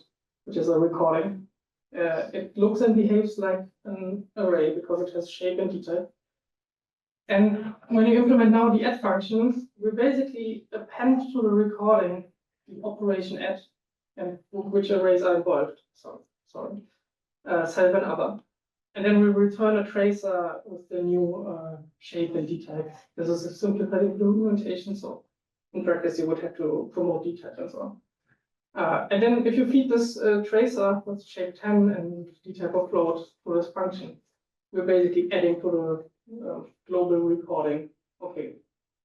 which is a recording. It looks and behaves like an array because it has shape and detail. And when you implement now the add function, we basically append to the recording the operation add and which arrays are involved. So sorry, self and other. And then we return a tracer with the new shape and detail. This is a simplified implementation. So in practice, you would have to promote detail and so on. And then if you feed this tracer with shape 10 and detail of float to this function, we're basically adding to the global recording. Okay,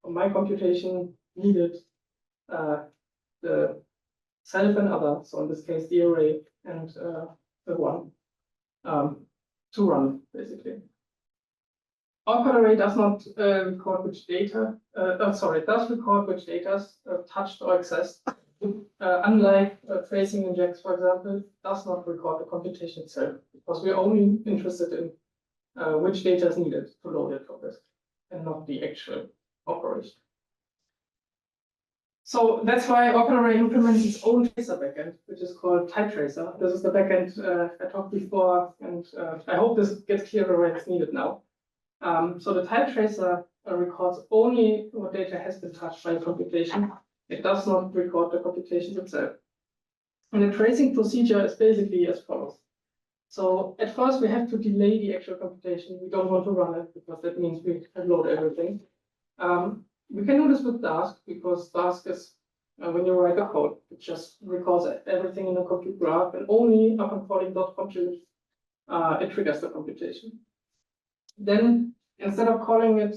for my computation needed the self and other, so in this case the array and the one to run basically. Awkward array does not record which data. It does record which data is touched or accessed. Unlike tracing injects, for example, does not record the computation itself, because we're only interested in which data is needed to load it for this, and not the actual operation. So that's why Awkward array implements its own tracer backend, which is called type tracer. This is the backend I talked before, and I hope this gets clearer when it's needed now. So the type tracer records only what data has been touched by computation. It does not record the computation itself. And the tracing procedure is basically as follows. So at first we have to delay the actual computation. We don't want to run it because that means we load everything. We can do this with Dask because Dask is, when you write a code, it just records everything in a compute graph, and only upon calling .compute, it triggers the computation. Then instead of calling it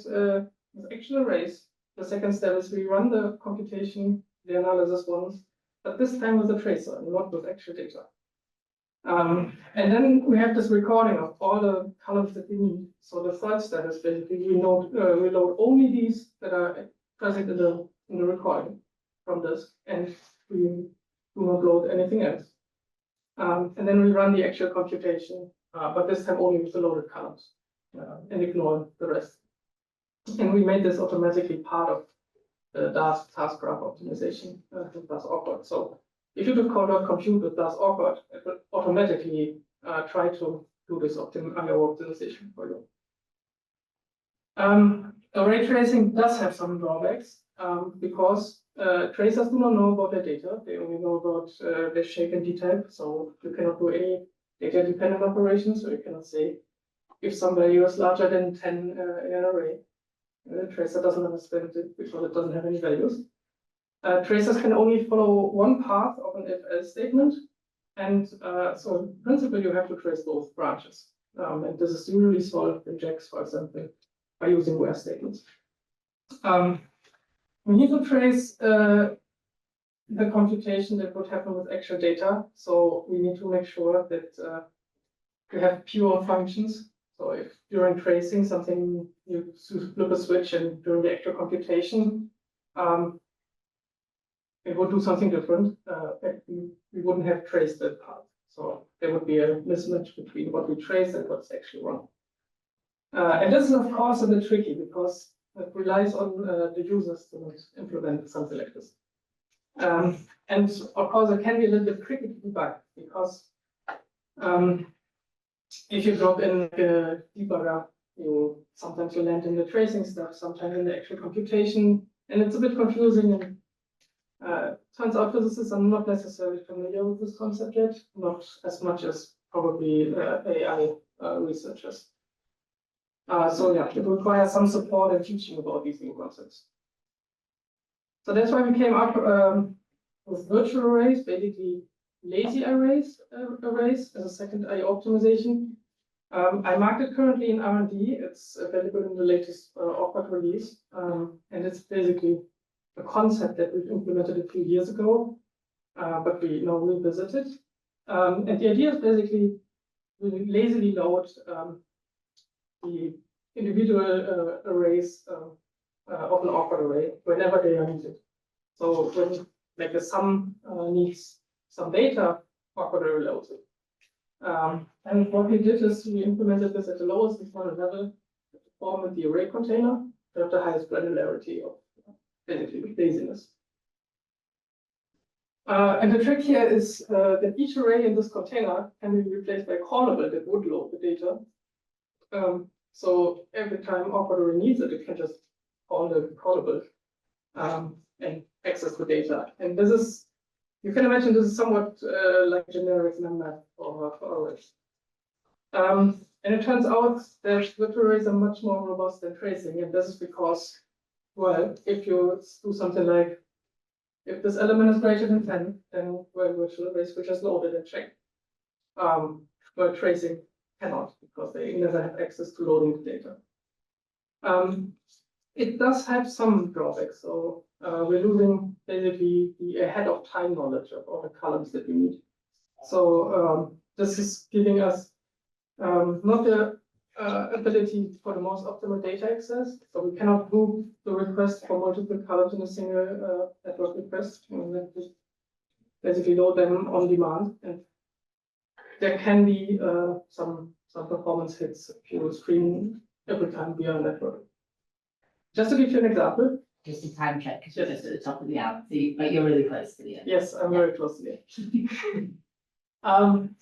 with actual arrays, the second step is we run the computation, the analysis once, but this time with a tracer and not with actual data. And then we have this recording of all the columns that we need. So the third step is basically we load only these that are present in the recording from this, and we do not load anything else. And then we run the actual computation, but this time only with the loaded columns, and ignore the rest. And we made this automatically part of the Dask task graph optimization with Dask awkward. So if you do call.compute with Dask awkward, it will automatically try to do this IO optimization for you. Array tracing does have some drawbacks because tracers do not know about their data. They only know about their shape and detail. So you cannot do any data dependent operations. So you cannot say if some value is larger than 10 in an array. The tracer doesn't understand it because it doesn't have any values. Tracers can only follow one path of an if-else statement. And so in principle, you have to trace both branches. And this is usually solved in JAX, for example, by using where statements. We need to trace the computation that would happen with actual data. So we need to make sure that we have pure functions. So if during tracing something you flip a switch and during the actual computation, it would do something different. We wouldn't have traced that part. So there would be a mismatch between what we trace and what's actually wrong. And this is of course a bit tricky because it relies on the users to implement something like this. And of course it can be a little bit tricky to debug because if you drop in a debugger, sometimes you land in the tracing stuff, sometimes in the actual computation, and it's a bit confusing. And turns out physicists are not necessarily familiar with this concept yet, not as much as probably AI researchers. So yeah, it requires some support and teaching about these new concepts. So that's why we came up with virtual arrays, basically lazy arrays as a second IO optimization. I marked it currently in R&D. It's available in the latest Awkward release, and it's basically a concept that we've implemented a few years ago, but we now revisit it. And the idea is basically we lazily load the individual arrays of an awkward array whenever they are needed. So when like the sum needs some data, awkward array loads it. And what we did is we implemented this at the lowest internal level to form with the array container to have the highest granularity of basically laziness. And the trick here is that each array in this container can be replaced by a callable that would load the data. So every time awkward array needs it, it can just call the callable and access the data. And this is, you can imagine this is somewhat like generic NumPy for arrays. And it turns out that virtual arrays are much more robust than tracing, and this is because, well, if you do something like, if this element is greater than 10, then well, virtual arrays will just load it and check. But tracing cannot because they never have access to loading the data. It does have some drawbacks. So we're losing basically the ahead of time knowledge of all the columns that we need. So this is giving us not the ability for the most optimal data access. So we cannot group the request for multiple columns in a single network request. And just basically load them on demand. And there can be some performance hits if you stream every time via a network. Just to give you an example. Just a time check, because you're just at the top of the hour, but you're really close to the end. Yes, I'm very close to the end.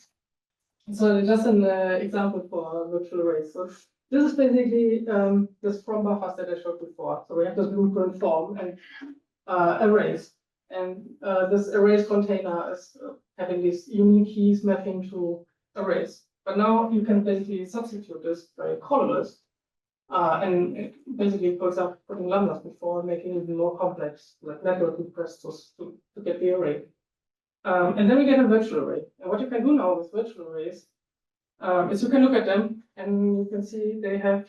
So just an example for virtual arrays. So this is basically this from buffers that I showed before. So we have this blueprint form and arrays. And this arrays container is having these unique keys mapping to arrays. But now you can basically substitute this by callables. And basically, for example, putting lambdas before, making it even more complex, like network requests to get the array. And then we get a virtual array. And what you can do now with virtual arrays is you can look at them and you can see they have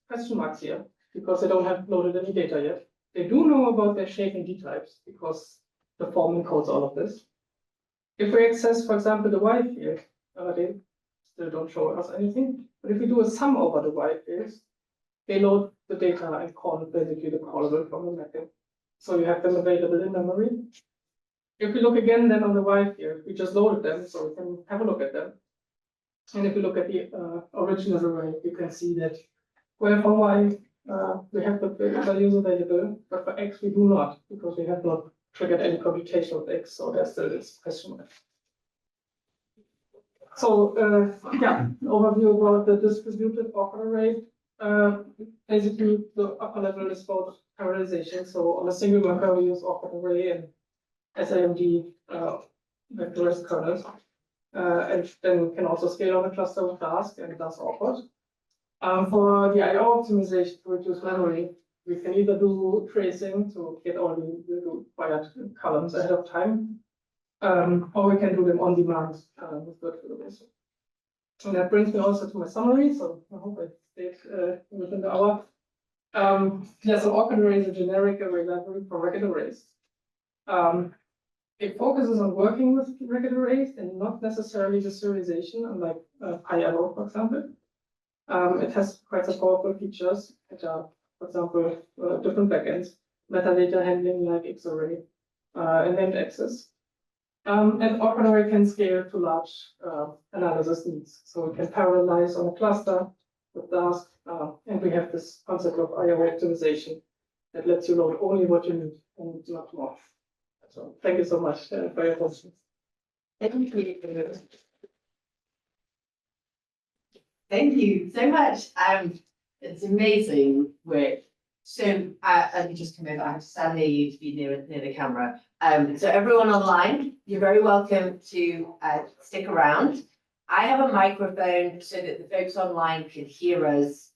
question marks here because they don't have loaded any data yet. They do know about their shape and D types because the form encodes all of this. If we access, for example, the Y field, they still don't show us anything. But if we do a sum over the Y fields, they load the data and call basically the callable from the mapping. So you have them available in memory. If we look again then on the Y field, we just loaded them, so we can have a look at them. And if you look at the original array, you can see that, well, for Y, we have the values available, but for X we do not, because we have not triggered any computation of X, so there's still this question mark. So yeah, overview about the distributed awkward array. Basically, the upper level is about parallelization. So on a single marker, we use awkward array and SIMD vectorized kernels. And then can also scale on a cluster with task and does awkward. For the IO optimization to reduce memory, we can either do tracing to get all the required columns ahead of time, or we can do them on demand with virtual arrays. And that brings me also to my summary. So I hope I stayed within the hour. Yeah, so orchid array is a generic array library for record arrays. It focuses on working with record arrays and not necessarily the serialization, unlike ILO, for example. It has quite some powerful features, which are, for example, different backends, metadata handling like Xarray, and named access. And orchid array can scale to large analysis needs. So we can parallelize on a cluster with Dask, and we have this concept of IO optimization that lets you load only what you need and not more. So thank you so much for your questions. Thank you. Thank you so much. It's amazing work. So, let me just come over. I have to stand near you to be near the camera. So everyone online, you're very welcome to stick around. I have a microphone so that the folks online can hear us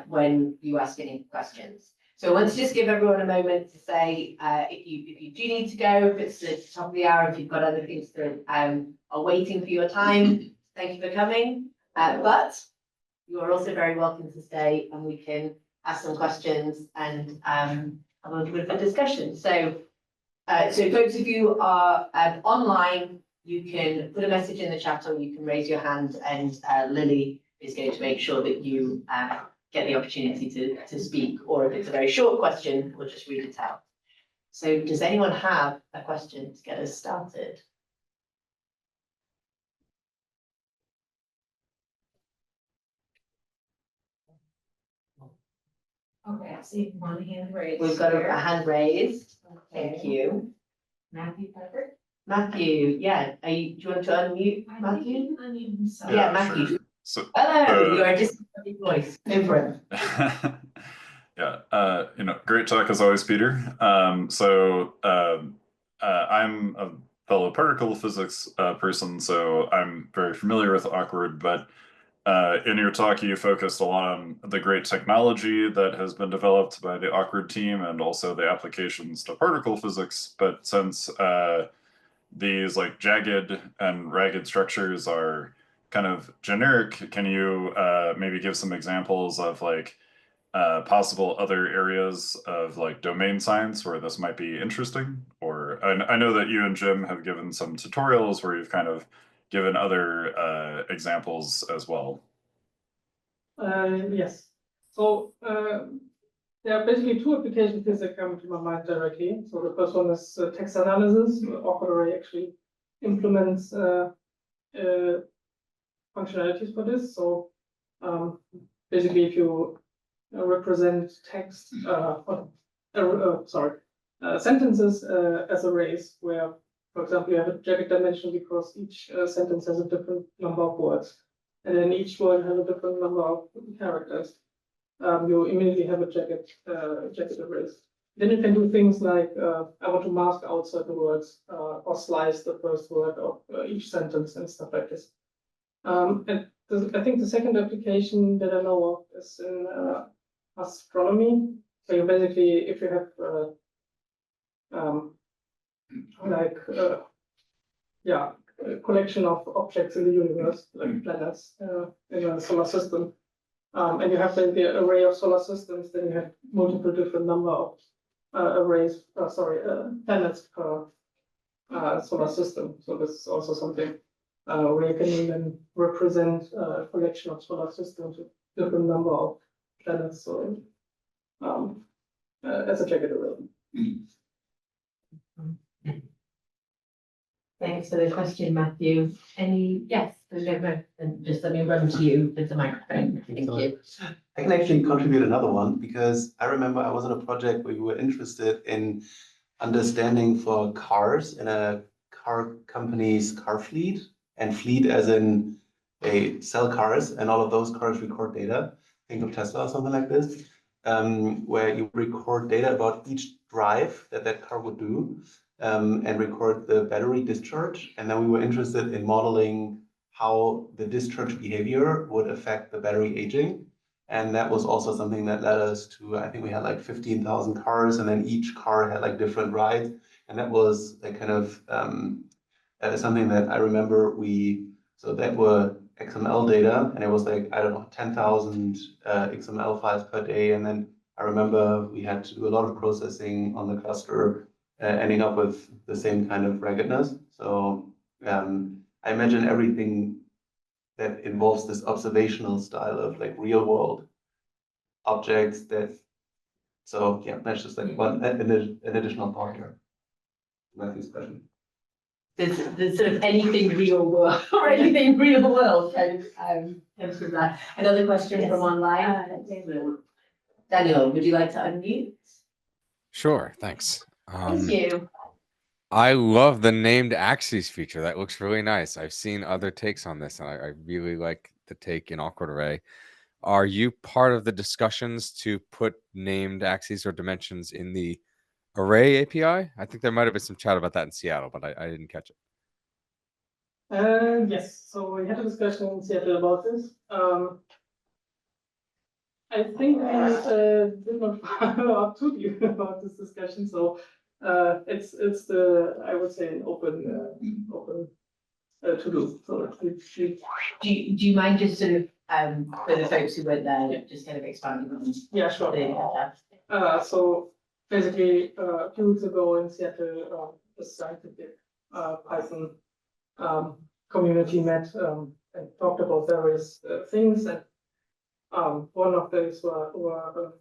when you ask any questions. So I want to just give everyone a moment to say if you do need to go, if it's the top of the hour, if you've got other things that are waiting for your time, thank you for coming. But you are also very welcome to stay and we can ask some questions and have a little bit of a discussion. So, folks, if you are online, you can put a message in the chat or you can raise your hand and Lily is going to make sure that you get the opportunity to speak, or if it's a very short question, we'll just read it out. So does anyone have a question to get us started? Okay, I see one hand raised. We've got here. a hand raised. Thank Okay. you. Matthew Pepper. Matthew, yeah, do you want to unmute Matthew? Unmute himself. Yeah, Matthew. Sure. So, Hello, you are just a voice. Go for it. yeah, great talk as always, Peter. I'm a fellow particle physics person, so I'm very familiar with Awkward, but in your talk, you focused a lot on the great technology that has been developed by the Awkward team and also the applications to particle physics. But since these like jagged and ragged structures are kind of generic, can you maybe give some examples of like possible other areas of like domain science where this might be interesting? Or I know that you and Jim have given some tutorials where you've kind of given other examples as well. Yes. So there are basically two applications that come to my mind directly. So the first one is text analysis. Awkward array actually implements functionalities for this. So basically, if you represent text, sentences as arrays, where, for example, you have a jagged dimension because each sentence has a different number of words, and then each word has a different number of characters. You immediately have a jagged arrays. Then you can do things like I want to mask out certain words or slice the first word of each sentence and stuff like this. And I think the second application that I know of is in astronomy. So you basically, if you have a collection of objects in the universe, like planets in a solar system, and you have the array of solar systems, then you have multiple different number of planets per solar system. So this is also something where you can then represent a collection of solar systems with different number of planets. So as a jagged array. Thanks for the question, Matthew. Yes, and just let me run to you with the microphone. Thank you. I can actually contribute another one because I remember I was on a project where we were interested in understanding for cars in a car company's car fleet, and fleet as in they sell cars and all of those cars record data. Think of Tesla or something like this, where you record data about each drive that car would do. And record the battery discharge. And then we were interested in modeling how the discharge behavior would affect the battery aging. And that was also something that led us to, I think we had like 15,000 cars, and then each car had like different rides. And that was a kind of something that I remember so that were XML data, and it was like, I don't know, 10,000 XML files per day. And then I remember we had to do a lot of processing on the cluster, ending up with the same kind of raggedness. So I imagine everything that involves this observational style of like real world objects that, so yeah, that's just like an additional thought here. Matthew's question. There's sort of anything real world or anything real world comes from that. Another question Yes. from online. Daniel, would you like to unmute? Sure, thanks. Thank you. I love the named axes feature. That looks really nice. I've seen other takes on this, and I really like the take in Awkward Array. Are you part of the discussions to put named axes or dimensions in the Array API? I think there might have been some chat about that in Seattle, but I didn't catch it. Yes, so we had a discussion in Seattle about this. I think I did not follow up to you about this discussion, so it's I would say an open to do. So Do you mind just sort of, for the folks who weren't there, just kind of expanding on yeah, sure. So basically, a few weeks ago in Seattle, the scientific Python community met and talked about various things, and one of those were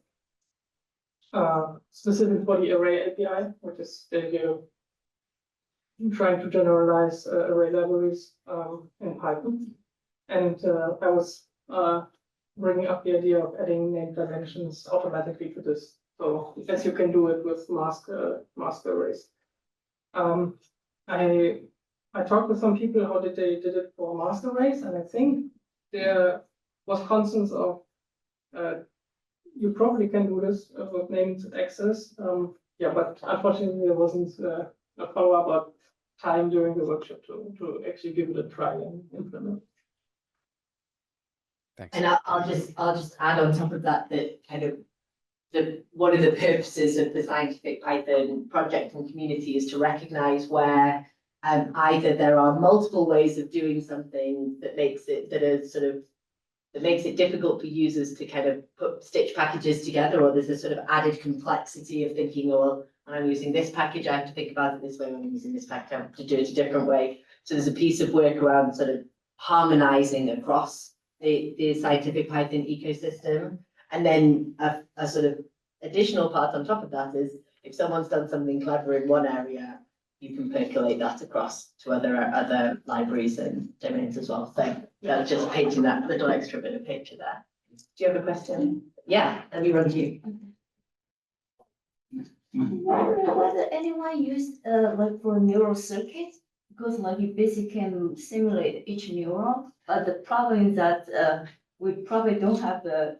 specific for the Array API, which is trying to generalize array libraries in Python. And I was bringing up the idea of adding named dimensions automatically to this. So as you can do it with mask arrays. I talked with some people how they did it for mask arrays, and I think there was consensus of you probably can do this with named access. Yeah, but unfortunately there wasn't a follow-up about time during the workshop to actually give it a try and implement. Thanks. And I'll just add on top of that kind of one of the purposes of the scientific Python project and community is to recognize where either there are multiple ways of doing something that makes it difficult for users to kind of stitch packages together, or there's a sort of added complexity of thinking, oh, well, when I'm using this package, I have to think about it this way. When I'm using this package, I have to do it a different way. So there's a piece of work around sort of harmonizing across the scientific Python ecosystem. And then a sort of additional part on top of that is if someone's done something clever in one area, you can percolate that across to other libraries and domains as well. So that's just painting that little extra bit of picture there. Do you have a question? Yeah, let me run to you. Whether anyone used like for neural circuits, because like you basically can simulate each neuron, but the problem is that we probably don't have the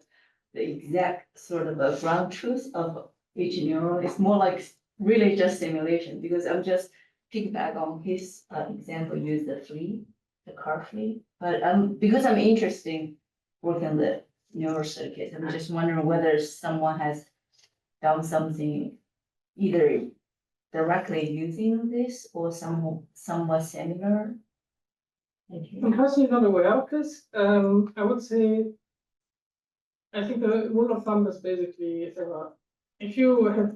exact sort of a ground truth of each neuron. It's more like really just simulation, because I'm just piggyback on his example, use the car fleet. But because I'm interested in working on the neural circuits, I'm just wondering whether someone has done something either directly using this or somewhat similar. Thank you. I'm personally not aware of this. I would say, I think the rule of thumb is basically if you have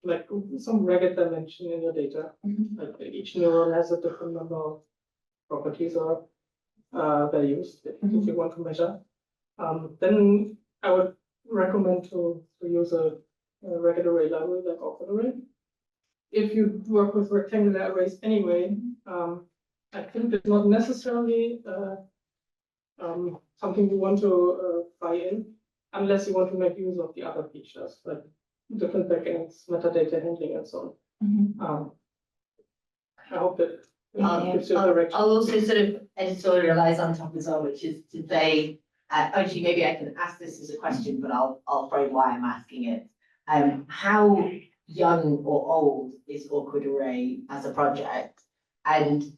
like some ragged dimension in your data, like each neuron has a different number of properties or values that if you want to measure, then I would recommend to use a ragged array library like Awkward Array. If you work with rectangular arrays anyway, I think it's not necessarily something you want to buy in, unless you want to make use of the other features like different backends, metadata handling, and so on. I hope that gives you a direction. I'll also sort of editorialize on top as well, which is to say, actually, maybe I can ask this as a question, but I'll frame why I'm asking it. How young or old is Awkward Array as a project? And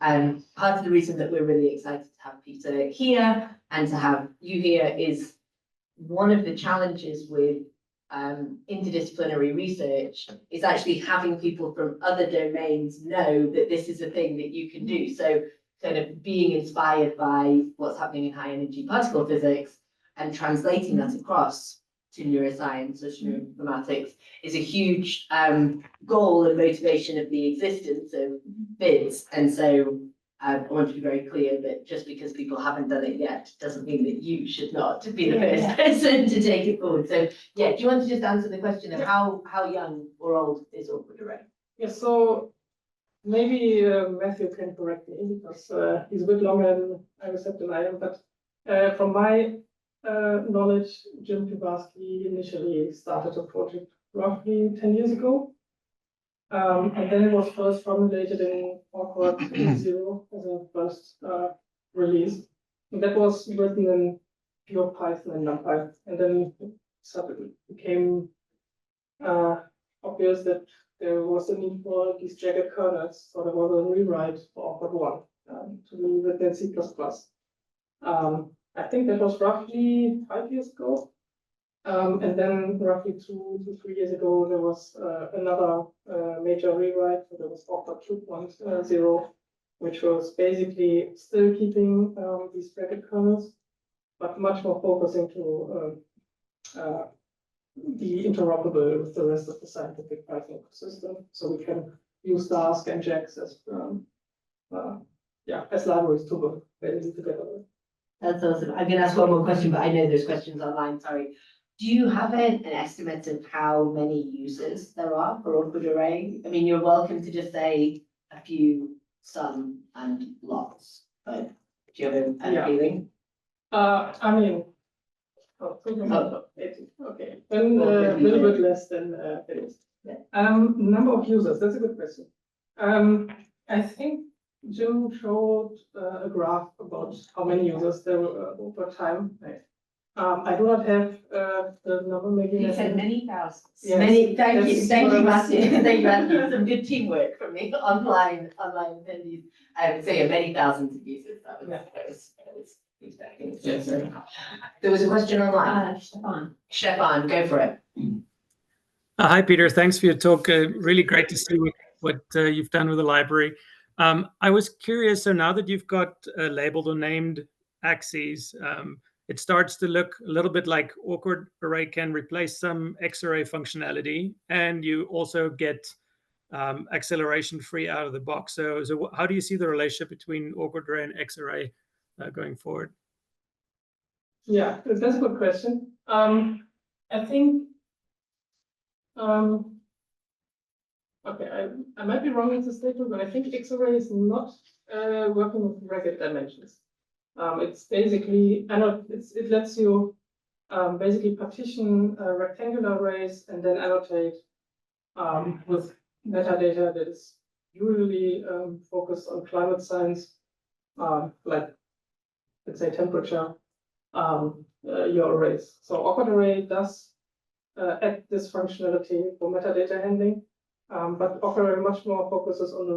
part of the reason that we're really excited to have Peter here and to have you here is one of the challenges with interdisciplinary research is actually having people from other domains know that this is a thing that you can do. So kind of being inspired by what's happening in high energy particle physics and translating that across to neuroscience or neuroinformatics is a huge goal and motivation of the existence of bids. And so I want to be very clear that just because people haven't done it yet doesn't mean that you should not be the first person to take it forward. So yeah, do you want to just answer the question of how young or old is Awkward Array? Yes, so maybe Matthew can correct me because he's a bit longer than I was than I am, but from my knowledge, Jim Pivarski initially started a project roughly 10 years ago. And then it was first formulated in Awkward 0 as a first release. And that was written in pure Python and NumPy. And then it became obvious that there was a need for these jagged kernels. So there was a rewrite for Awkward 1 to be written in C++. I think that was roughly 5 years ago. And then roughly 2 to 3 years ago, there was another major rewrite. So there was Awkward 2.0, which was basically still keeping these bracket kernels, but much more focusing to be interoperable with the rest of the scientific Python ecosystem. So we can use Dask and JAX as libraries to work basically together. That's awesome. I'm going to ask one more question, but I know there's questions online. Sorry. Do you have an estimate of how many users there are for Awkward Array? I mean, you're welcome to just say a few, some, and lots, but do you have a feeling? I mean, okay, then a little bit less than it is. Yeah. Number of users, that's a good question. I think Jim showed a graph about how many users there were over time. I do not have the number. Maybe You said many thousands. Yes. Thank you, Matthew. Yes. Thank you, Matthew. Some good teamwork from me online attendees. I would say many thousands of users. That was expecting. Yes. There was a question online. Stefan, go for it. Hi, Peter. Thanks for your talk. Really great to see what you've done with the library. I was curious, so now that you've got labeled or named axes, it starts to look a little bit like Awkward Array can replace some X-array functionality, and you also get acceleration free out of the box. So how do you see the relationship between Awkward Array and X-array going forward? Yeah, that's a good question. I think, okay, I might be wrong with the statement, but I think X-array is not working with ragged dimensions. It's basically, it lets you basically partition rectangular arrays and then annotate with metadata that is usually focused on climate science, like let's say temperature, your arrays. So Awkward Array does add this functionality for metadata handling, but Awkward Array much more focuses on the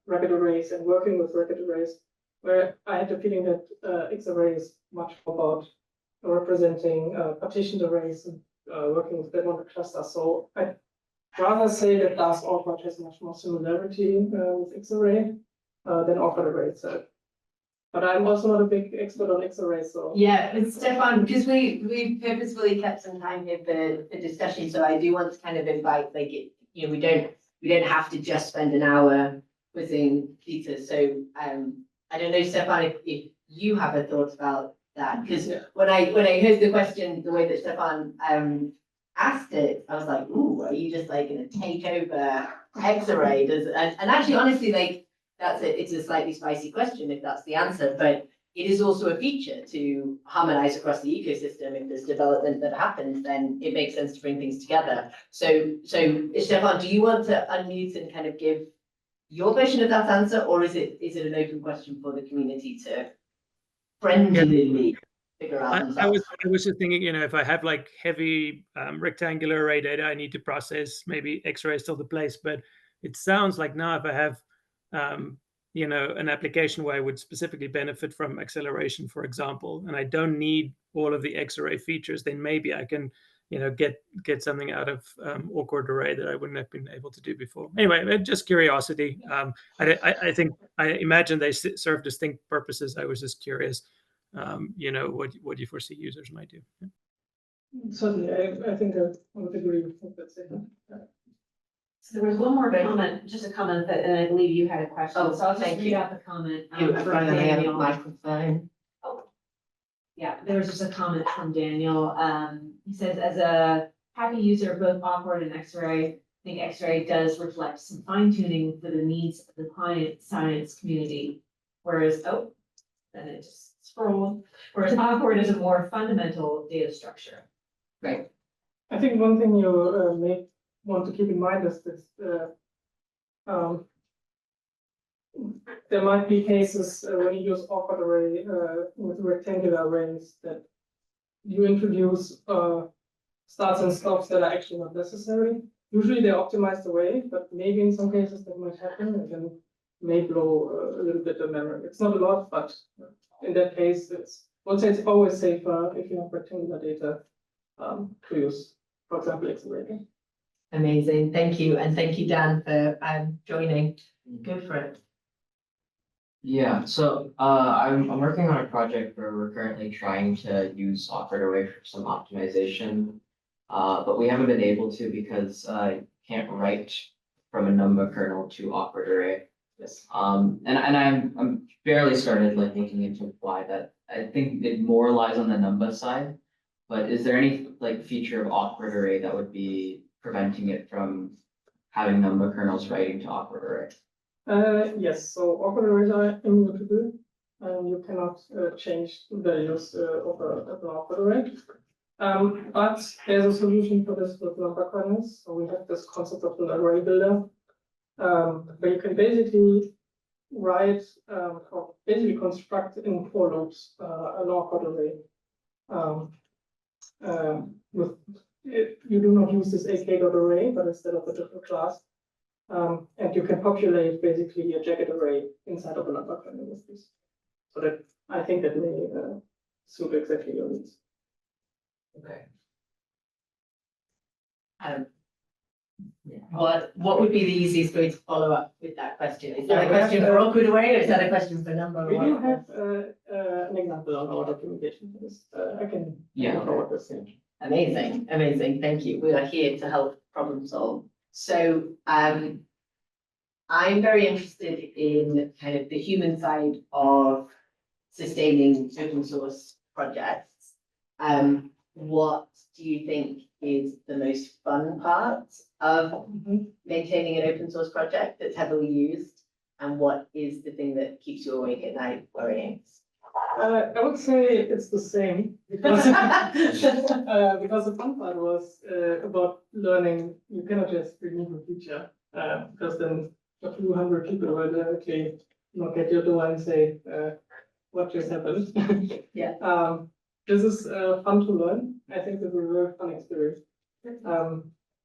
ragged arrays and working with ragged arrays, where I had the feeling that X-array is much more about representing partitioned arrays and working with them on the cluster. So I'd rather say that Dask Awkward has much more similarity with X-array than Awkward Array itself. But I'm also not a big expert on X-array, so. Yeah, but Stefan, because we purposefully kept some time here for discussion, so I do want to kind of invite, like, we don't have to just spend an hour quizzing Peter. So I don't know, Stefan, if you have a thought about that, because when I heard the question, the way that Stefan asked it, I was like, ooh, are you just like going to take over X-array? And actually, honestly, like, it's a slightly spicy question if that's the answer, but it is also a feature to harmonize across the ecosystem. If there's development that happens, then it makes sense to bring things together. So Stefan, do you want to unmute and kind of give your version of that answer, or is it an open question for the community to friendlily figure out themselves? I was just thinking, if I have like heavy rectangular array data I need to process, maybe X-ray is still the place, but it sounds like now if I have an application where I would specifically benefit from acceleration, for example, and I don't need all of the X-array features, then maybe I can, get something out of Awkward Array that I wouldn't have been able to do before. Anyway, just curiosity. I imagine they serve distinct purposes. I was just curious, what you foresee users might do. Certainly, I think I would agree with what that's saying. So there was one more Great. comment, just a comment that, and I believe you had a question, Oh, so I'll just thank read you. out the comment. You were from running ahead of the Daniel. microphone. Yeah, there was just a comment from Daniel. He says, as a happy user of both Awkward and X-Ray, I think X-Ray does reflect some fine tuning for the needs of the client science community. Whereas, then it just scrolled, whereas Awkward is a more fundamental data structure. Great. I think one thing you may want to keep in mind is this, there might be cases when you use awkward array with rectangular arrays that you introduce starts and stops that are actually not necessary. Usually they're optimized away, but maybe in some cases that might happen and then may blow a little bit of memory. It's not a lot, but in that case, it's always safer if you have rectangular data to use, for example, accelerator. Amazing. Thank you. And thank you, Dan, for joining. Go for it. Yeah, so I'm working on a project where we're currently trying to use awkward array for some optimization. But we haven't been able to because I can't write from a number kernel to awkward array. Yes. And I'm barely started like looking into why that. I think it more lies on the number side. But is there any like feature of awkward array that would be preventing it from having number kernels writing to awkward array? Yes, so awkward arrays are immutable, and you cannot change values of an awkward array. But there's a solution for this with number kernels. So we have this concept of an array builder, where you can basically write or basically construct in for loops an awkward array. You do not use this ak.array, but instead of a different class. And you can populate basically a jagged array inside of a number kernel with this. So that I think that may suit exactly your needs. Okay. What would be the easiest way to follow up with that question? Is that a question for awkward array or is that a question for number? We do have an example on our documentation for this. I can forward this in. Amazing, amazing. Thank you. We are here to help problem solve. So I'm very interested in kind of the human side of sustaining open source projects. What do you think is the most fun part of maintaining an open source project that's heavily used? And what is the thing that keeps you awake at night worrying? I would say it's the same because because the fun part was about learning. You cannot just remove a feature because then a few hundred people will actually knock at your door and say what just happened. Yeah. This is fun to learn. I think this is a very fun experience.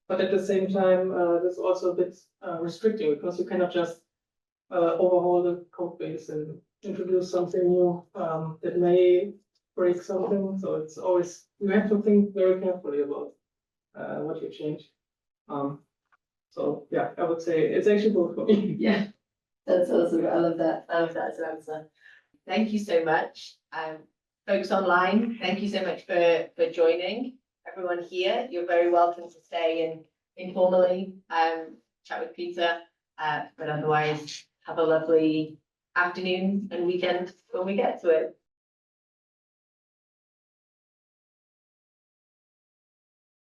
But at the same time, this is also a bit restricting because you cannot just overhaul the code base and introduce something new that may break something. So it's always, you have to think very carefully about what you change. So yeah, I would say it's actually both for me. Yeah, that's awesome. I love that. I love that as an answer. Thank you so much. Folks online, thank you so much for joining. Everyone here, you're very welcome to stay and informally chat with Peter. But otherwise, have a lovely afternoon and weekend when we get to it.